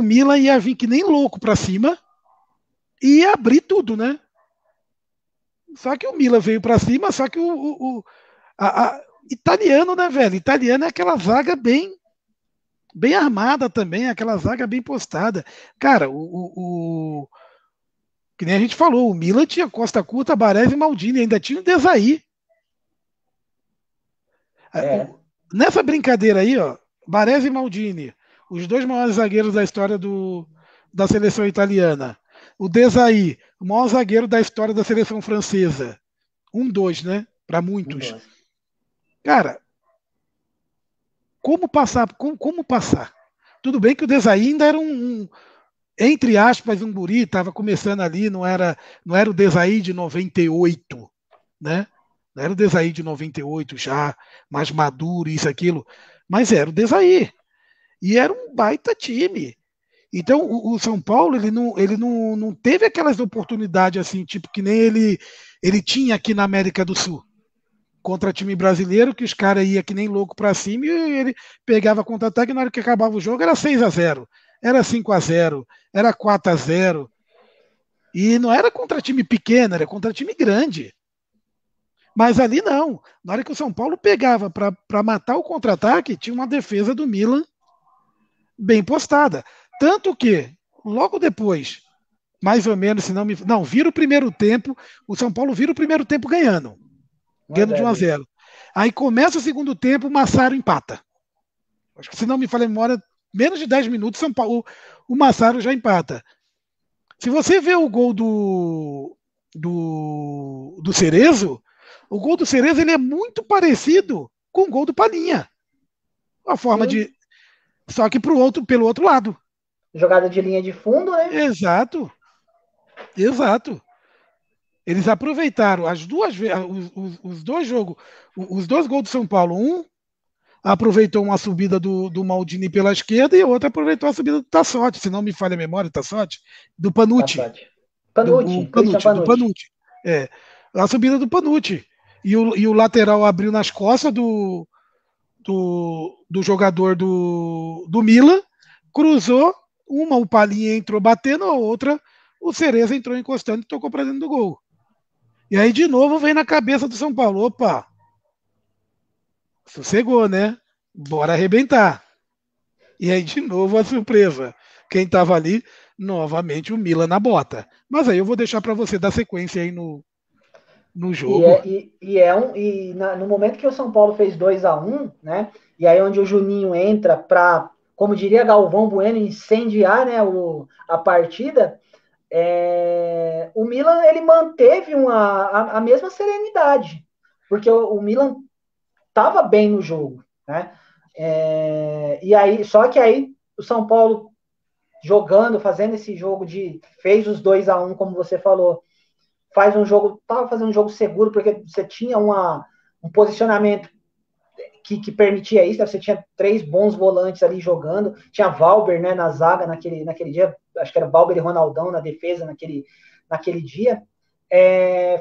S2: Milan ia vir que nem louco para cima e ia abrir tudo, né? Só que o Milan veio para cima, só que italiano, né, velho? Italiano é aquela zaga bem armada também, aquela zaga bem postada. Cara, que nem a gente falou, o Milan tinha Costa Curta, Baresi e Maldini, ainda tinha o Desailly.
S1: É.
S2: Nessa brincadeira aí, ó, Baresi e Maldini, os dois maiores zagueiros da história da seleção italiana. O Desailly, o maior zagueiro da história da seleção francesa. 1-2, né? Para muitos.
S1: Dois.
S2: Cara, como passar? Tudo bem que o Desailly ainda era entre aspas, um guri, estava começando ali, não era o Desailly de 98, né? Não era o Desailly de 98 já, mais maduro, isso, aquilo, mas era o Desailly. E era um baita time. Então, o São Paulo, ele não teve aquelas oportunidades assim, tipo, que nem ele tinha aqui na América do Sul, contra time brasileiro, que os caras iam que nem louco para cima e ele pegava contra-ataque e na hora que acabava o jogo era 6-0, era 5-0, era 4-0. E não era contra time pequeno, era contra time grande. Mas ali não. Na hora que o São Paulo pegava para matar o contra-ataque, tinha uma defesa do Milan bem postada. Tanto que, logo depois, mais ou menos, se não me. Não, vira o primeiro tempo, o São Paulo vira o primeiro tempo ganhando. Ganhando de 1 a
S1: 1-0 isso.
S2: 0. Aí começa o segundo tempo, o Massaro empata. Acho que se não me falha a memória, menos de 10 minutos, São Paulo, o Massaro já empata. Se você vê o gol do Cerezo, o gol do Cerezo ele é muito parecido com o gol do Palinha. A forma
S1: Sim,
S2: de. Só que pelo outro lado.
S1: jogada de linha de fundo, né?
S2: Exato, exato. Eles aproveitaram as duas os dois jogos, os dois gols do São Paulo. Um aproveitou uma subida do Maldini pela esquerda e o outro aproveitou a subida do Tassotti, se não me falha a memória, Tassotti, do
S1: Tá
S2: Panucci.
S1: sorte. Panucci, Christian
S2: Do
S1: Panucci.
S2: Panucci. É, a subida do Panucci. E o lateral abriu nas costas do jogador do Milan, cruzou, o Palinha entrou batendo, a outra, o Cereza entrou encostando e tocou para dentro do gol. E aí, de novo, vem na cabeça do São Paulo: opa, sossegou, né? Bora arrebentar. E aí, de novo, a surpresa. Quem estava ali, novamente, o Milan na bota. Mas aí eu vou deixar para você dar sequência aí no
S1: E,
S2: jogo.
S1: é, e é um, e na- no momento que o São Paulo fez 2-1, né? E aí onde o Juninho entra para, como diria Galvão Bueno, incendiar, né, a partida, o Milan ele manteve a mesma serenidade, porque o Milan estava bem no jogo, né? E aí, só que aí o São Paulo jogando, fazendo esse jogo fez os 2-1, como você falou, faz um jogo, estava fazendo um jogo seguro, porque você tinha um posicionamento que permitia isso, né? Você tinha três bons volantes ali jogando, tinha Valber, né, na zaga naquele dia, acho que era Valber e Ronaldão na defesa naquele dia,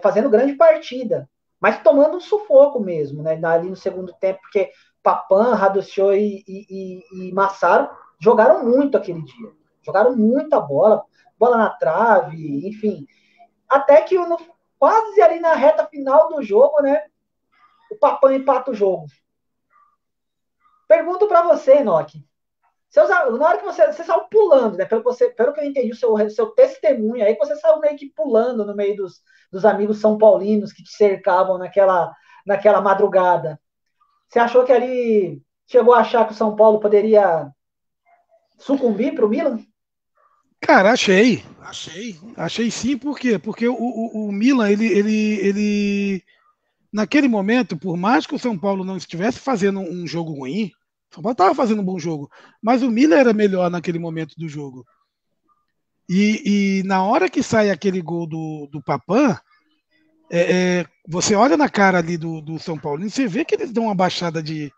S1: fazendo grande partida, mas tomando um sufoco mesmo, né, ali no segundo tempo, porque Papan, Radoshow e Massaro jogaram muito aquele dia, jogaram muita bola na trave, enfim, até que quase ali na reta final do jogo, né, o Papan empata o jogo. Pergunto para você, Enoque. Na hora que você saiu pulando, né? Pelo que eu entendi, o seu testemunho aí, que você saiu meio que pulando no meio dos amigos são paulinos que te cercavam naquela madrugada. Você achou que ali chegou a achar que o São Paulo poderia sucumbir para o Milan?
S2: Cara, achei sim, por quê? Porque o Milan, naquele momento, por mais que o São Paulo não estivesse fazendo um jogo ruim, o São Paulo estava fazendo um bom jogo, mas o Milan era melhor naquele momento do jogo. E na hora que sai aquele gol do Papan, você olha na cara ali do São Paulo e você vê que eles dão uma baixada de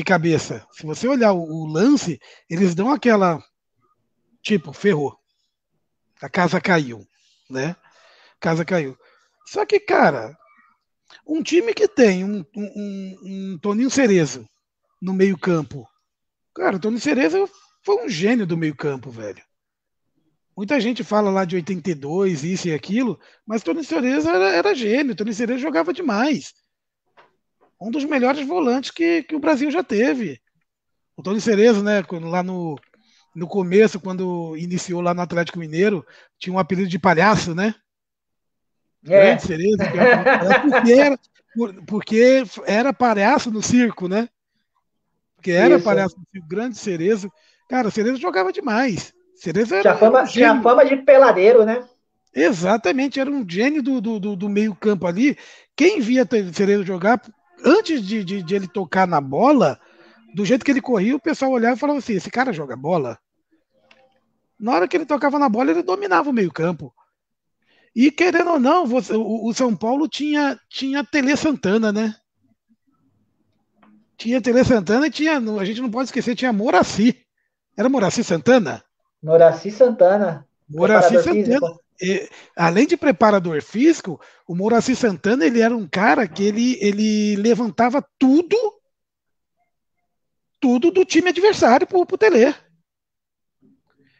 S2: cabeça. Se você olhar o lance, eles dão aquela, tipo, ferrou, a casa caiu, né? A casa caiu. Só que, cara, um time que tem um Toninho Cerezo no meio-campo. Cara, o Toninho Cerezo foi um gênio do meio-campo, velho. Muita gente fala lá de 82, isso e aquilo, mas o Toninho Cerezo era gênio. O Toninho Cerezo jogava demais. Um dos melhores volantes que o Brasil já teve. O Toninho Cerezo, né, lá no começo, quando iniciou lá no Atlético Mineiro, tinha um apelido de palhaço, né? Grande
S1: É.
S2: Cerezo, que é um apelido de palhaço, porque era palhaço no circo, né? Porque era
S1: Isso.
S2: palhaço no circo, grande Cerezo. Cara, o Cerezo jogava demais. Cerezo era,
S1: Tinha
S2: era um
S1: fama, tinha
S2: gênio.
S1: fama de peladeiro, né?
S2: Exatamente, era um gênio do meio-campo ali. Quem via Cerezo jogar, antes de ele tocar na bola, do jeito que ele corria, o pessoal olhava e falava assim: esse cara joga bola. Na hora que ele tocava na bola, ele dominava o meio-campo. E querendo ou não, o São Paulo tinha Tele Santana, né? Tinha Tele Santana e tinha, a gente não pode esquecer, tinha Moraci. Era Moraci Santana?
S1: Noraci Santana,
S2: Moraci
S1: preparador
S2: Santana.
S1: físico.
S2: Além de preparador físico, o Moraci Santana ele era um cara que ele levantava tudo do time adversário pro Tele.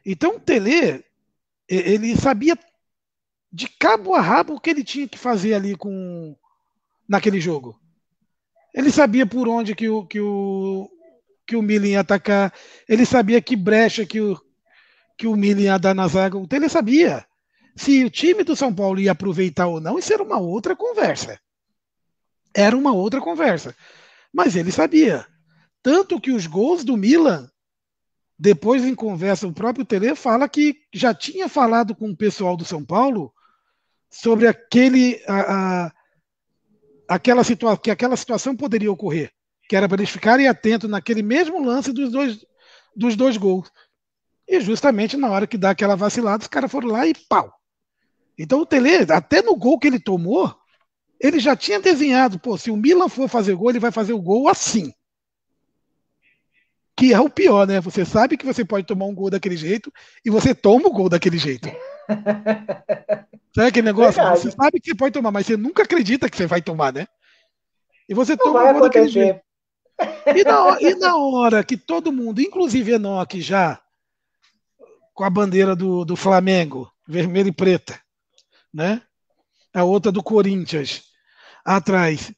S2: Então o Tele, ele sabia de cabo a rabo o que ele tinha que fazer ali naquele jogo. Ele sabia por onde que o Milan ia atacar, ele sabia que brecha que o Milan ia dar na zaga, então ele sabia. Se o time do São Paulo ia aproveitar ou não, isso era uma outra conversa. Era uma outra conversa. Mas ele sabia. Tanto que os gols do Milan, depois em conversa, o próprio Tele fala que já tinha falado com o pessoal do São Paulo sobre que aquela situação poderia ocorrer, que era para eles ficarem atentos naquele mesmo lance dos dois gols. E justamente na hora que dá aquela vacilada, os caras foram lá e pau. Então o Tele, até no gol que ele tomou, ele já tinha desenhado, pô, se o Milan for fazer gol, ele vai fazer o gol assim. Que é o pior, né? Você sabe que você pode tomar um gol daquele jeito e você toma o gol daquele jeito. Sabe aquele negócio? Você
S1: Verdade.
S2: sabe que você pode tomar, mas você nunca acredita que você vai tomar, né? E você
S1: Não
S2: toma o
S1: vai
S2: gol daquele jeito.
S1: acontecer.
S2: E na hora que todo mundo, inclusive Enoque já, com a bandeira do Flamengo, vermelha e preta, né? A outra do Corinthians, atrás,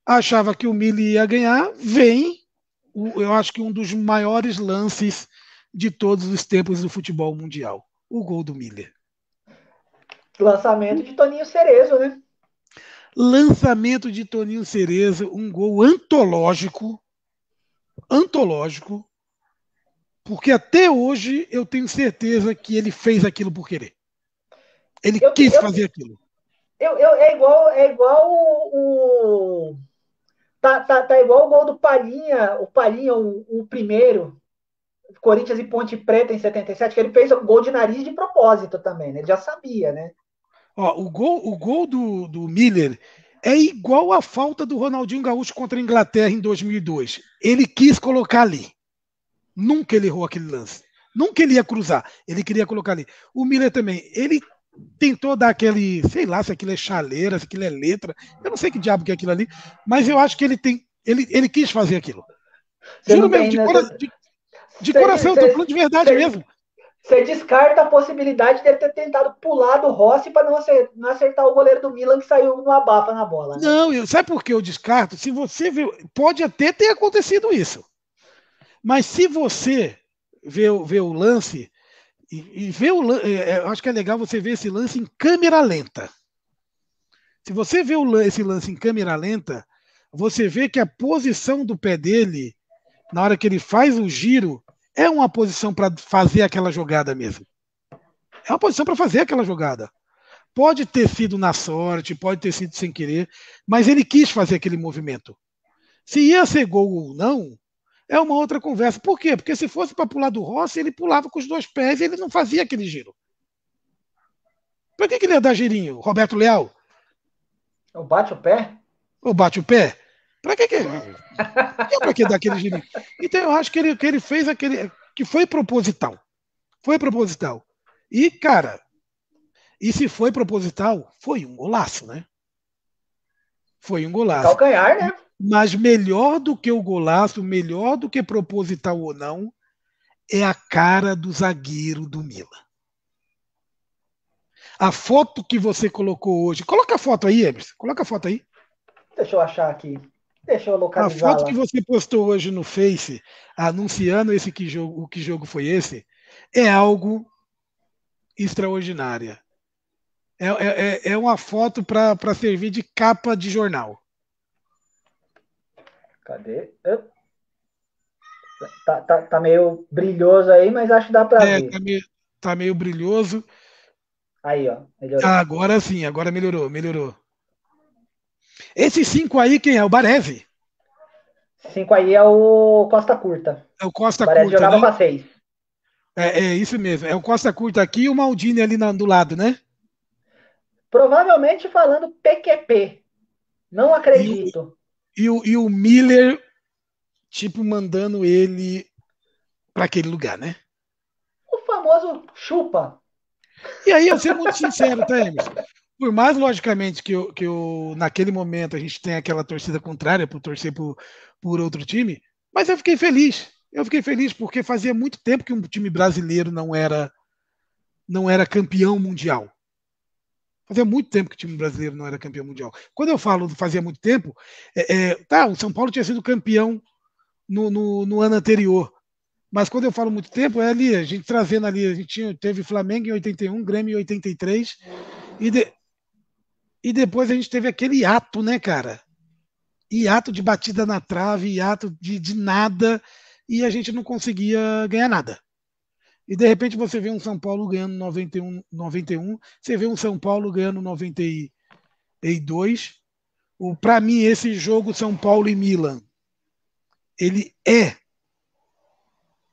S2: achava que o Mili ia ganhar, eu acho que um dos maiores lances de todos os tempos do futebol mundial, o gol do Miller.
S1: Lançamento de Toninho Cerezo, né?
S2: Lançamento de Toninho Cerezo, um gol antológico, porque até hoje eu tenho certeza que ele fez aquilo por querer. Ele
S1: Eu,
S2: quis
S1: eu,
S2: fazer aquilo.
S1: é igual tá igual o gol do Palhinha, o primeiro, Corinthians e Ponte Preta em 77, que ele fez o gol de nariz de propósito também, né? Ele já sabia, né?
S2: Ó, o gol do Miller é igual a falta do Ronaldinho Gaúcho contra a Inglaterra em 2002. Ele quis colocar ali. Nunca ele errou aquele lance. Nunca ele ia cruzar. Ele queria colocar ali. O Miller também. Ele tentou dar aquele, sei lá, se aquilo é chaleira, se aquilo é letra. Eu não sei que diabo que é aquilo ali, mas eu acho que ele quis fazer aquilo.
S1: Você
S2: Juro
S1: não
S2: mesmo,
S1: tem,
S2: de,
S1: né?
S2: de coração, eu tô falando de verdade mesmo.
S1: Você descarta a possibilidade de ele ter tentado pular do Rossi para não acertar o goleiro do Milan que saiu no abafa na bola, né?
S2: Não, sabe por que eu descarto? Se você vê, pode até ter acontecido isso. Mas se você vê o lance, e vê eu acho que é legal você ver esse lance em câmera lenta. Se você vê esse lance em câmera lenta, você vê que a posição do pé dele, na hora que ele faz o giro, é uma posição para fazer aquela jogada mesmo. É uma posição para fazer aquela jogada. Pode ter sido na sorte, pode ter sido sem querer, mas ele quis fazer aquele movimento. Se ia ser gol ou não, é uma outra conversa. Por quê? Porque se fosse para pular do Rossi, ele pulava com os dois pés e ele não fazia aquele giro. Por que ele ia dar girinho? Roberto Leal?
S1: O bate o pé?
S2: Ou bate o pé? Para que para que dar aquele girinho? Então eu acho que ele fez aquele que foi proposital. Foi proposital. E, cara, e se foi proposital, foi um golaço, né? Foi um
S1: De
S2: golaço.
S1: calcanhar, né?
S2: Mas melhor do que o golaço, melhor do que proposital ou não, é a cara do zagueiro do Milan. A foto que você colocou hoje. Coloca a foto aí, Emerson. Coloca a foto aí.
S1: Deixa eu achar aqui. Deixa eu
S2: A foto que
S1: localizá-la.
S2: você postou hoje no Face, anunciando o que jogo foi esse, é algo extraordinária. É uma foto para servir de capa de jornal.
S1: Cadê? Tá meio brilhoso aí, mas acho que dá para
S2: É,
S1: ver.
S2: tá meio brilhoso.
S1: Aí, ó, melhorou.
S2: Agora sim, agora melhorou. Esses cinco aí, quem é? O Baresi.
S1: 5 aí é o Costa Curta.
S2: É o Costa
S1: Parece que
S2: Curta,
S1: jogava
S2: né?
S1: com a 6.
S2: É isso mesmo. É o Costa Curta aqui e o Maldini ali do lado, né?
S1: Provavelmente falando PQP. Não
S2: E o,
S1: acredito.
S2: e o Miller, tipo, mandando ele para aquele lugar, né?
S1: O famoso chupa.
S2: E aí, eu ser muito sincero, tá, Emerson? Por mais, logicamente, naquele momento a gente tem aquela torcida contrária por torcer por outro time, mas eu fiquei feliz. Eu fiquei feliz porque fazia muito tempo que um time brasileiro não era campeão mundial. Fazia muito tempo que o time brasileiro não era campeão mundial. Quando eu falo fazia muito tempo, tá, o São Paulo tinha sido campeão no ano anterior. Mas quando eu falo muito tempo, é ali, a gente trazendo ali, a gente teve Flamengo em 81, Grêmio em 83, e, de, e depois a gente teve aquele hiato, né, cara? Hiato de batida na trave, hiato de nada, e a gente não conseguia ganhar nada. E de repente você vê um São Paulo ganhando 91, você vê um São Paulo ganhando 92. Para mim, esse jogo São Paulo e Milan, ele é.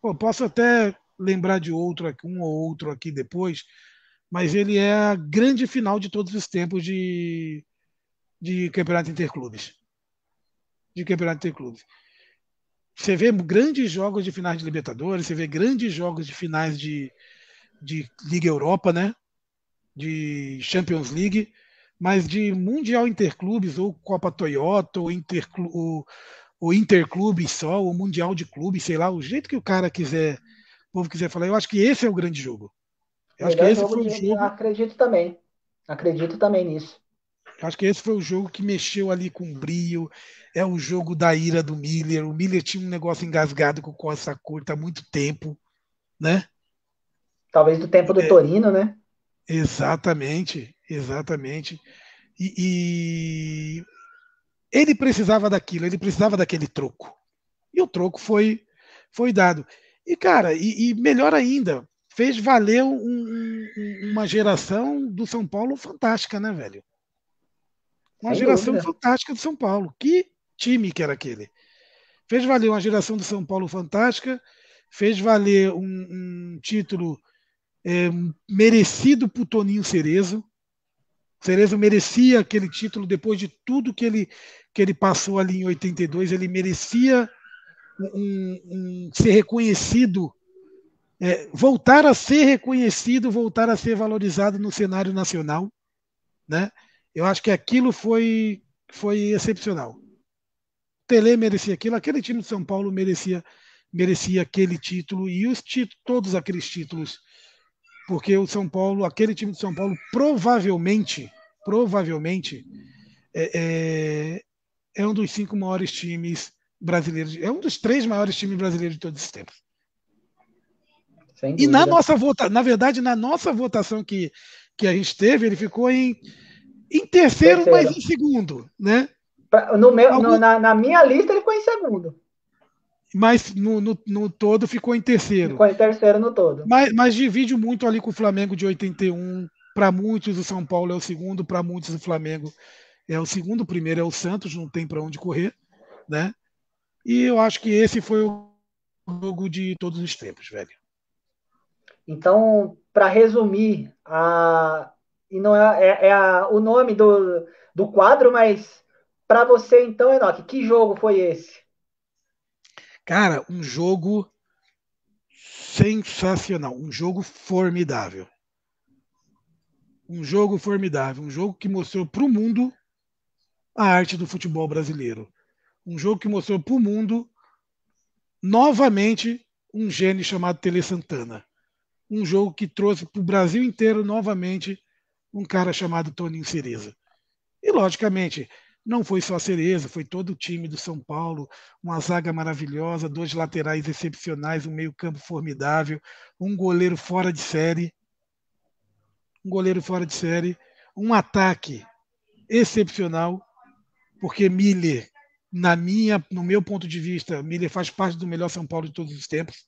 S2: Pô, posso até lembrar de outro, um ou outro aqui depois, mas ele é a grande final de todos os tempos de campeonato interclubes. De campeonato interclubes. Você vê grandes jogos de finais de Libertadores, você vê grandes jogos de finais de Liga Europa, né? De Champions League, mas de Mundial Interclubes, ou Copa Toyota, ou Interclube só, ou Mundial de Clubes, sei lá, o jeito que o povo quiser falar, eu acho que esse é o grande jogo. Eu acho que
S1: Melhor
S2: esse
S1: jogo
S2: foi o jogo,
S1: acredito também. Acredito também nisso.
S2: eu acho que esse foi o jogo que mexeu ali com brio. É o jogo da ira do Miller. O Miller tinha um negócio engasgado com o Costa Curta há muito tempo, né?
S1: Talvez do tempo do Torino, né?
S2: Exatamente, exatamente. E ele precisava daquilo, ele precisava daquele troco. E o troco foi dado. E, cara, e melhor ainda, fez valer uma geração do São Paulo fantástica, né, velho? Uma
S1: Sem
S2: geração
S1: dúvida.
S2: fantástica do São Paulo. Que time que era aquele? Fez valer uma geração do São Paulo fantástica, fez valer um título é, merecido por Toninho Cerezo. Cerezo merecia aquele título depois de tudo que ele passou ali em 82. Ele merecia ser reconhecido, voltar a ser reconhecido, voltar a ser valorizado no cenário nacional, né? Eu acho que aquilo foi excepcional. Tele merecia aquilo, aquele time de São Paulo merecia aquele título e todos aqueles títulos, porque o São Paulo, aquele time de São Paulo, provavelmente é um dos 5 maiores times brasileiros, é um dos 3 maiores times brasileiros de todos os tempos.
S1: Sem
S2: E na
S1: dúvida.
S2: nossa votação, na verdade, na nossa votação que a gente teve, ele ficou em terceiro, mas
S1: Terceiro.
S2: em segundo, né?
S1: No meu,
S2: Algum,
S1: na minha lista, ele ficou em segundo.
S2: mas no todo ficou em terceiro.
S1: Ficou em terceiro no todo.
S2: Mas divide muito ali com o Flamengo de 81. Para muitos, o São Paulo é o segundo, para muitos, o Flamengo é o segundo. O primeiro é o Santos, não tem para onde correr, né? E eu acho que esse foi o jogo de todos os tempos, velho.
S1: Então, para resumir, e não o nome do quadro, mas para você, então, Enoque, que jogo foi esse?
S2: Cara, um jogo sensacional, um jogo formidável. Um jogo formidável, um jogo que mostrou para o mundo a arte do futebol brasileiro. Um jogo que mostrou para o mundo, novamente, um gênio chamado Tele Santana. Um jogo que trouxe para o Brasil inteiro, novamente, um cara chamado Toninho Cereza. E, logicamente, não foi só a Cereza, foi todo o time do São Paulo, uma zaga maravilhosa, 2 laterais excepcionais, um meio-campo formidável, um goleiro fora de série, um ataque excepcional, porque Miller, no meu ponto de vista, Miller faz parte do melhor São Paulo de todos os tempos.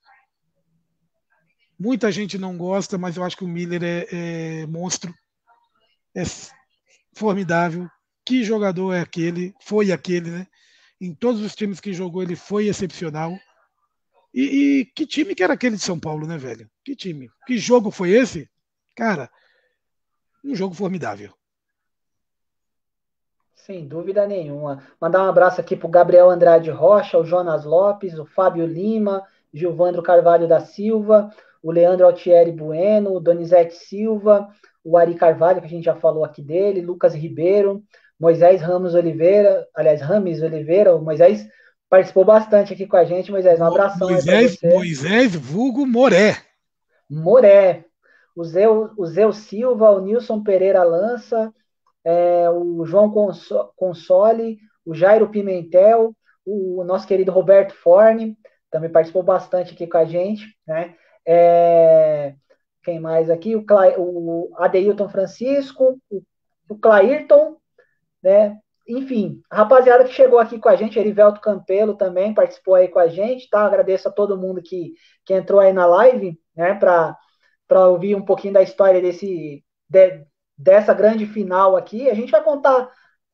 S2: Muita gente não gosta, mas eu acho que o Miller é monstro, é formidável. Que jogador é aquele? Foi aquele, né? Em todos os times que jogou, ele foi excepcional. E que time que era aquele de São Paulo, né, velho? Que time? Que jogo foi esse? Cara, um jogo formidável.
S1: Sem dúvida nenhuma. Mandar um abraço aqui pro Gabriel Andrade Rocha, o Jonas Lopes, o Fábio Lima, Gilvandro Carvalho da Silva, o Leandro Altieri Bueno, o Donizete Silva, o Ari Carvalho, que a gente já falou aqui dele, Lucas Ribeiro, Moisés Ramos Oliveira, aliás, Rames Oliveira, o Moisés participou bastante aqui com a gente. Moisés, um abração aí para você.
S2: Moisés vulgo Moré.
S1: Moré, o Zeu Silva, o Nilson Pereira Lança, o João Console, o Jairo Pimentel, o nosso querido Roberto Forne, também participou bastante aqui com a gente, né? Quem mais aqui? O Adeilton Francisco, o Clairton, né? Enfim, a rapaziada que chegou aqui com a gente, Erivelto Campelo também participou aí com a gente, tá? Agradeço a todo mundo que entrou aí na live, né? Para ouvir um pouquinho da história dessa grande final aqui. A gente vai contar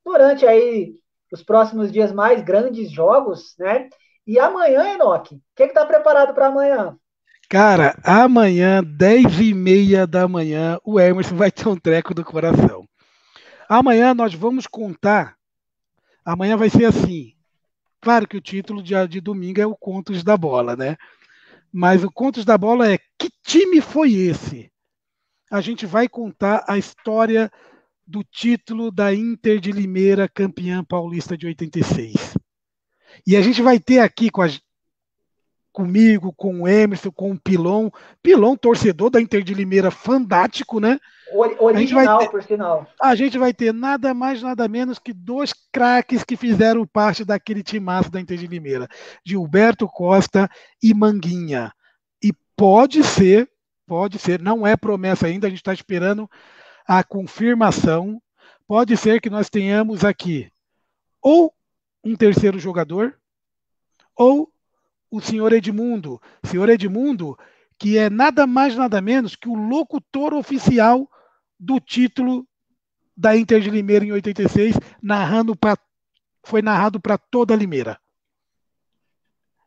S1: durante aí os próximos dias mais grandes jogos, né? E amanhã, Enoque, o que tá preparado para amanhã?
S2: Cara, amanhã, 10h30 da manhã, o Emerson vai ter um treco do coração. Amanhã nós vamos contar. Amanhã vai ser assim. Claro que o título de domingo é o Contos da Bola, né? Mas o Contos da Bola é que time foi esse? A gente vai contar a história do título da Inter de Limeira, campeã paulista de 86. E a gente vai ter aqui comigo, com o Emerson, com o Pilon. Pilon, torcedor da Inter de Limeira, fantástico, né?
S1: Original, por sinal.
S2: A gente vai ter nada mais, nada menos que dois craques que fizeram parte daquele timaço da Inter de Limeira, Gilberto Costa e Manguinha. E pode ser, não é promessa ainda, a gente está esperando a confirmação. Pode ser que nós tenhamos aqui ou um terceiro jogador, ou o senhor Edmundo. Senhor Edmundo, que é nada mais, nada menos que o locutor oficial do título da Inter de Limeira em 86, foi narrado para toda a Limeira.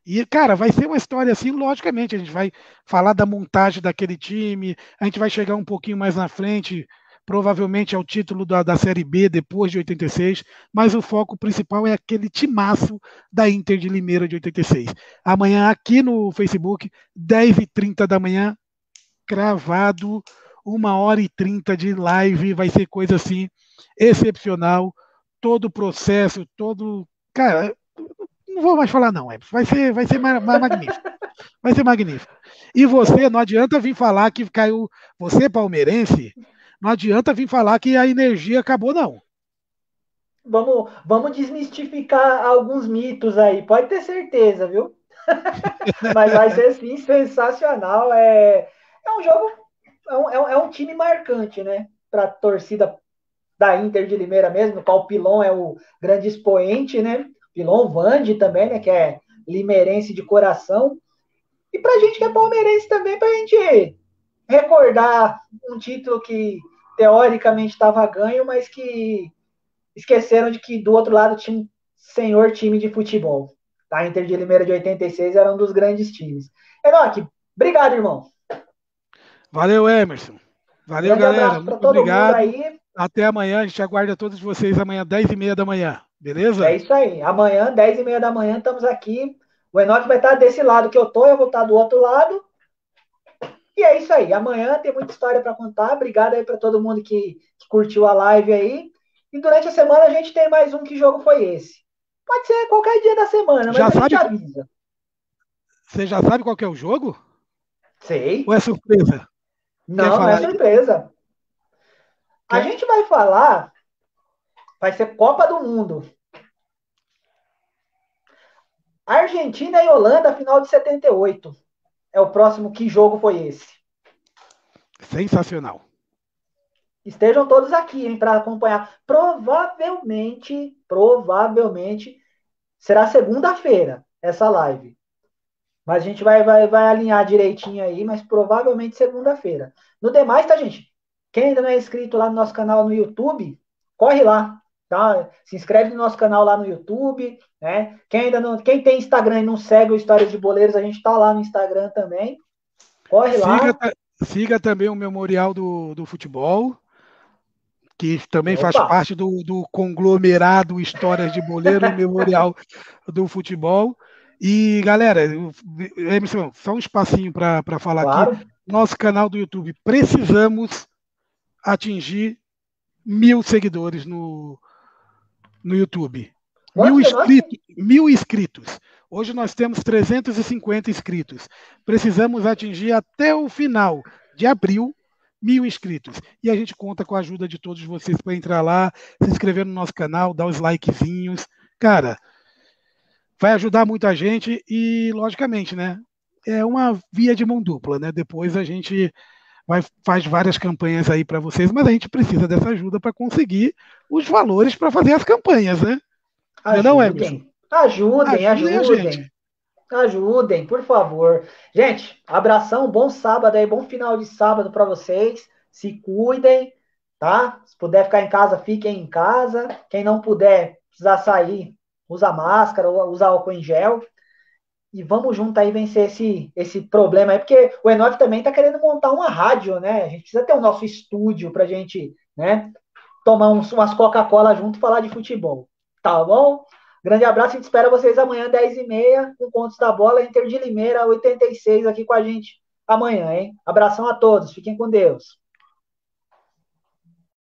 S2: E, cara, vai ser uma história assim, logicamente, a gente vai falar da montagem daquele time, a gente vai chegar um pouquinho mais na frente, provavelmente ao título da Série B depois de 86, mas o foco principal é aquele timaço da Inter de Limeira de 86. Amanhã aqui no Facebook, 10h30 da manhã, cravado, 1h30 de live, vai ser coisa assim excepcional, todo o processo, todo. Cara, não vou mais falar, não, vai ser magnífico. Vai ser magnífico. E você, não adianta vir falar que caiu. Você, palmeirense, não adianta vir falar que a energia acabou, não.
S1: Vamos desmistificar alguns mitos aí, pode ter certeza, viu? Mas vai ser sim sensacional. É um jogo, é um time marcante, né? Para a torcida da Inter de Limeira mesmo, no qual o Pilon é o grande expoente, né? Pilon Vande também, né? Que é limeirense de coração. E pra gente que é palmeirense também, pra gente recordar um título que teoricamente estava ganho, mas que esqueceram de que do outro lado tinha um senhor time de futebol. A Inter de Limeira de 86 era um dos grandes times. Enoque, obrigado, irmão.
S2: Valeu, Emerson. Valeu,
S1: Grande
S2: galera.
S1: abraço para
S2: Muito
S1: todo mundo
S2: obrigado.
S1: aí.
S2: Até amanhã. A gente aguarda todos vocês amanhã, 10h30 da manhã. Beleza?
S1: É isso aí. Amanhã, 10h30 da manhã, estamos aqui. O Enoque vai estar desse lado que eu vou estar do outro lado. E é isso aí. Amanhã tem muita história para contar. Obrigado aí para todo mundo que curtiu a live aí. E durante a semana a gente tem mais um. Que jogo foi esse? Pode ser qualquer dia da semana, mas a gente avisa.
S2: Você já sabe qual que é o jogo?
S1: Sei.
S2: Ou é surpresa?
S1: Não, não é surpresa. A gente vai falar. Vai ser Copa do Mundo. Argentina e Holanda, final de 78. É o próximo. Que jogo foi esse?
S2: Sensacional.
S1: Estejam todos aqui, hein, para acompanhar. Provavelmente será segunda-feira essa live. Mas a gente vai alinhar direitinho aí, mas provavelmente segunda-feira. No demais, tá, gente? Quem ainda não é inscrito lá no nosso canal no YouTube, corre lá. tá? Se inscreve no nosso canal lá no YouTube, né? Quem ainda não, quem tem Instagram e não segue o Histórias de Boleiros, a gente tá lá no Instagram também. Corre
S2: Siga,
S1: lá.
S2: siga também o Memorial do Futebol, que também faz
S1: Opa,
S2: parte do conglomerado Histórias de Boleiro e Memorial do Futebol. E, galera, Emerson, só um espacinho para falar aqui.
S1: claro.
S2: Nosso canal do YouTube, precisamos atingir 1.000 seguidores no YouTube. Mil
S1: Quantos, Enoque?
S2: inscritos, 1.000 inscritos. Hoje nós temos 350 inscritos. Precisamos atingir até o final de abril 1.000 inscritos. E a gente conta com a ajuda de todos vocês para entrar lá, se inscrever no nosso canal, dar os likezinhos. Cara, vai ajudar muita gente e, logicamente, né? É uma via de mão dupla, né? Depois a gente faz várias campanhas aí para vocês, mas a gente precisa dessa ajuda para conseguir os valores para fazer as campanhas, né? Não é não, Emerson?
S1: Ajudem, ajudem,
S2: Ajudem a
S1: ajudem,
S2: gente.
S1: ajudem, por favor. Gente, abração, bom sábado aí, bom final de sábado para vocês. Se cuidem, tá? Se puder ficar em casa, fiquem em casa. Quem não puder precisar sair, usa máscara, usa álcool em gel. E vamos junto aí vencer esse problema aí, porque o Enoch também tá querendo montar uma rádio, né? A gente precisa ter o nosso estúdio pra gente, né? Tomar umas Coca-Cola junto e falar de futebol. Tá bom? Grande abraço, a gente espera vocês amanhã, 10h30, com Contos da Bola, Inter de Limeira, 86, aqui com a gente amanhã, hein? Abração a todos, fiquem com Deus.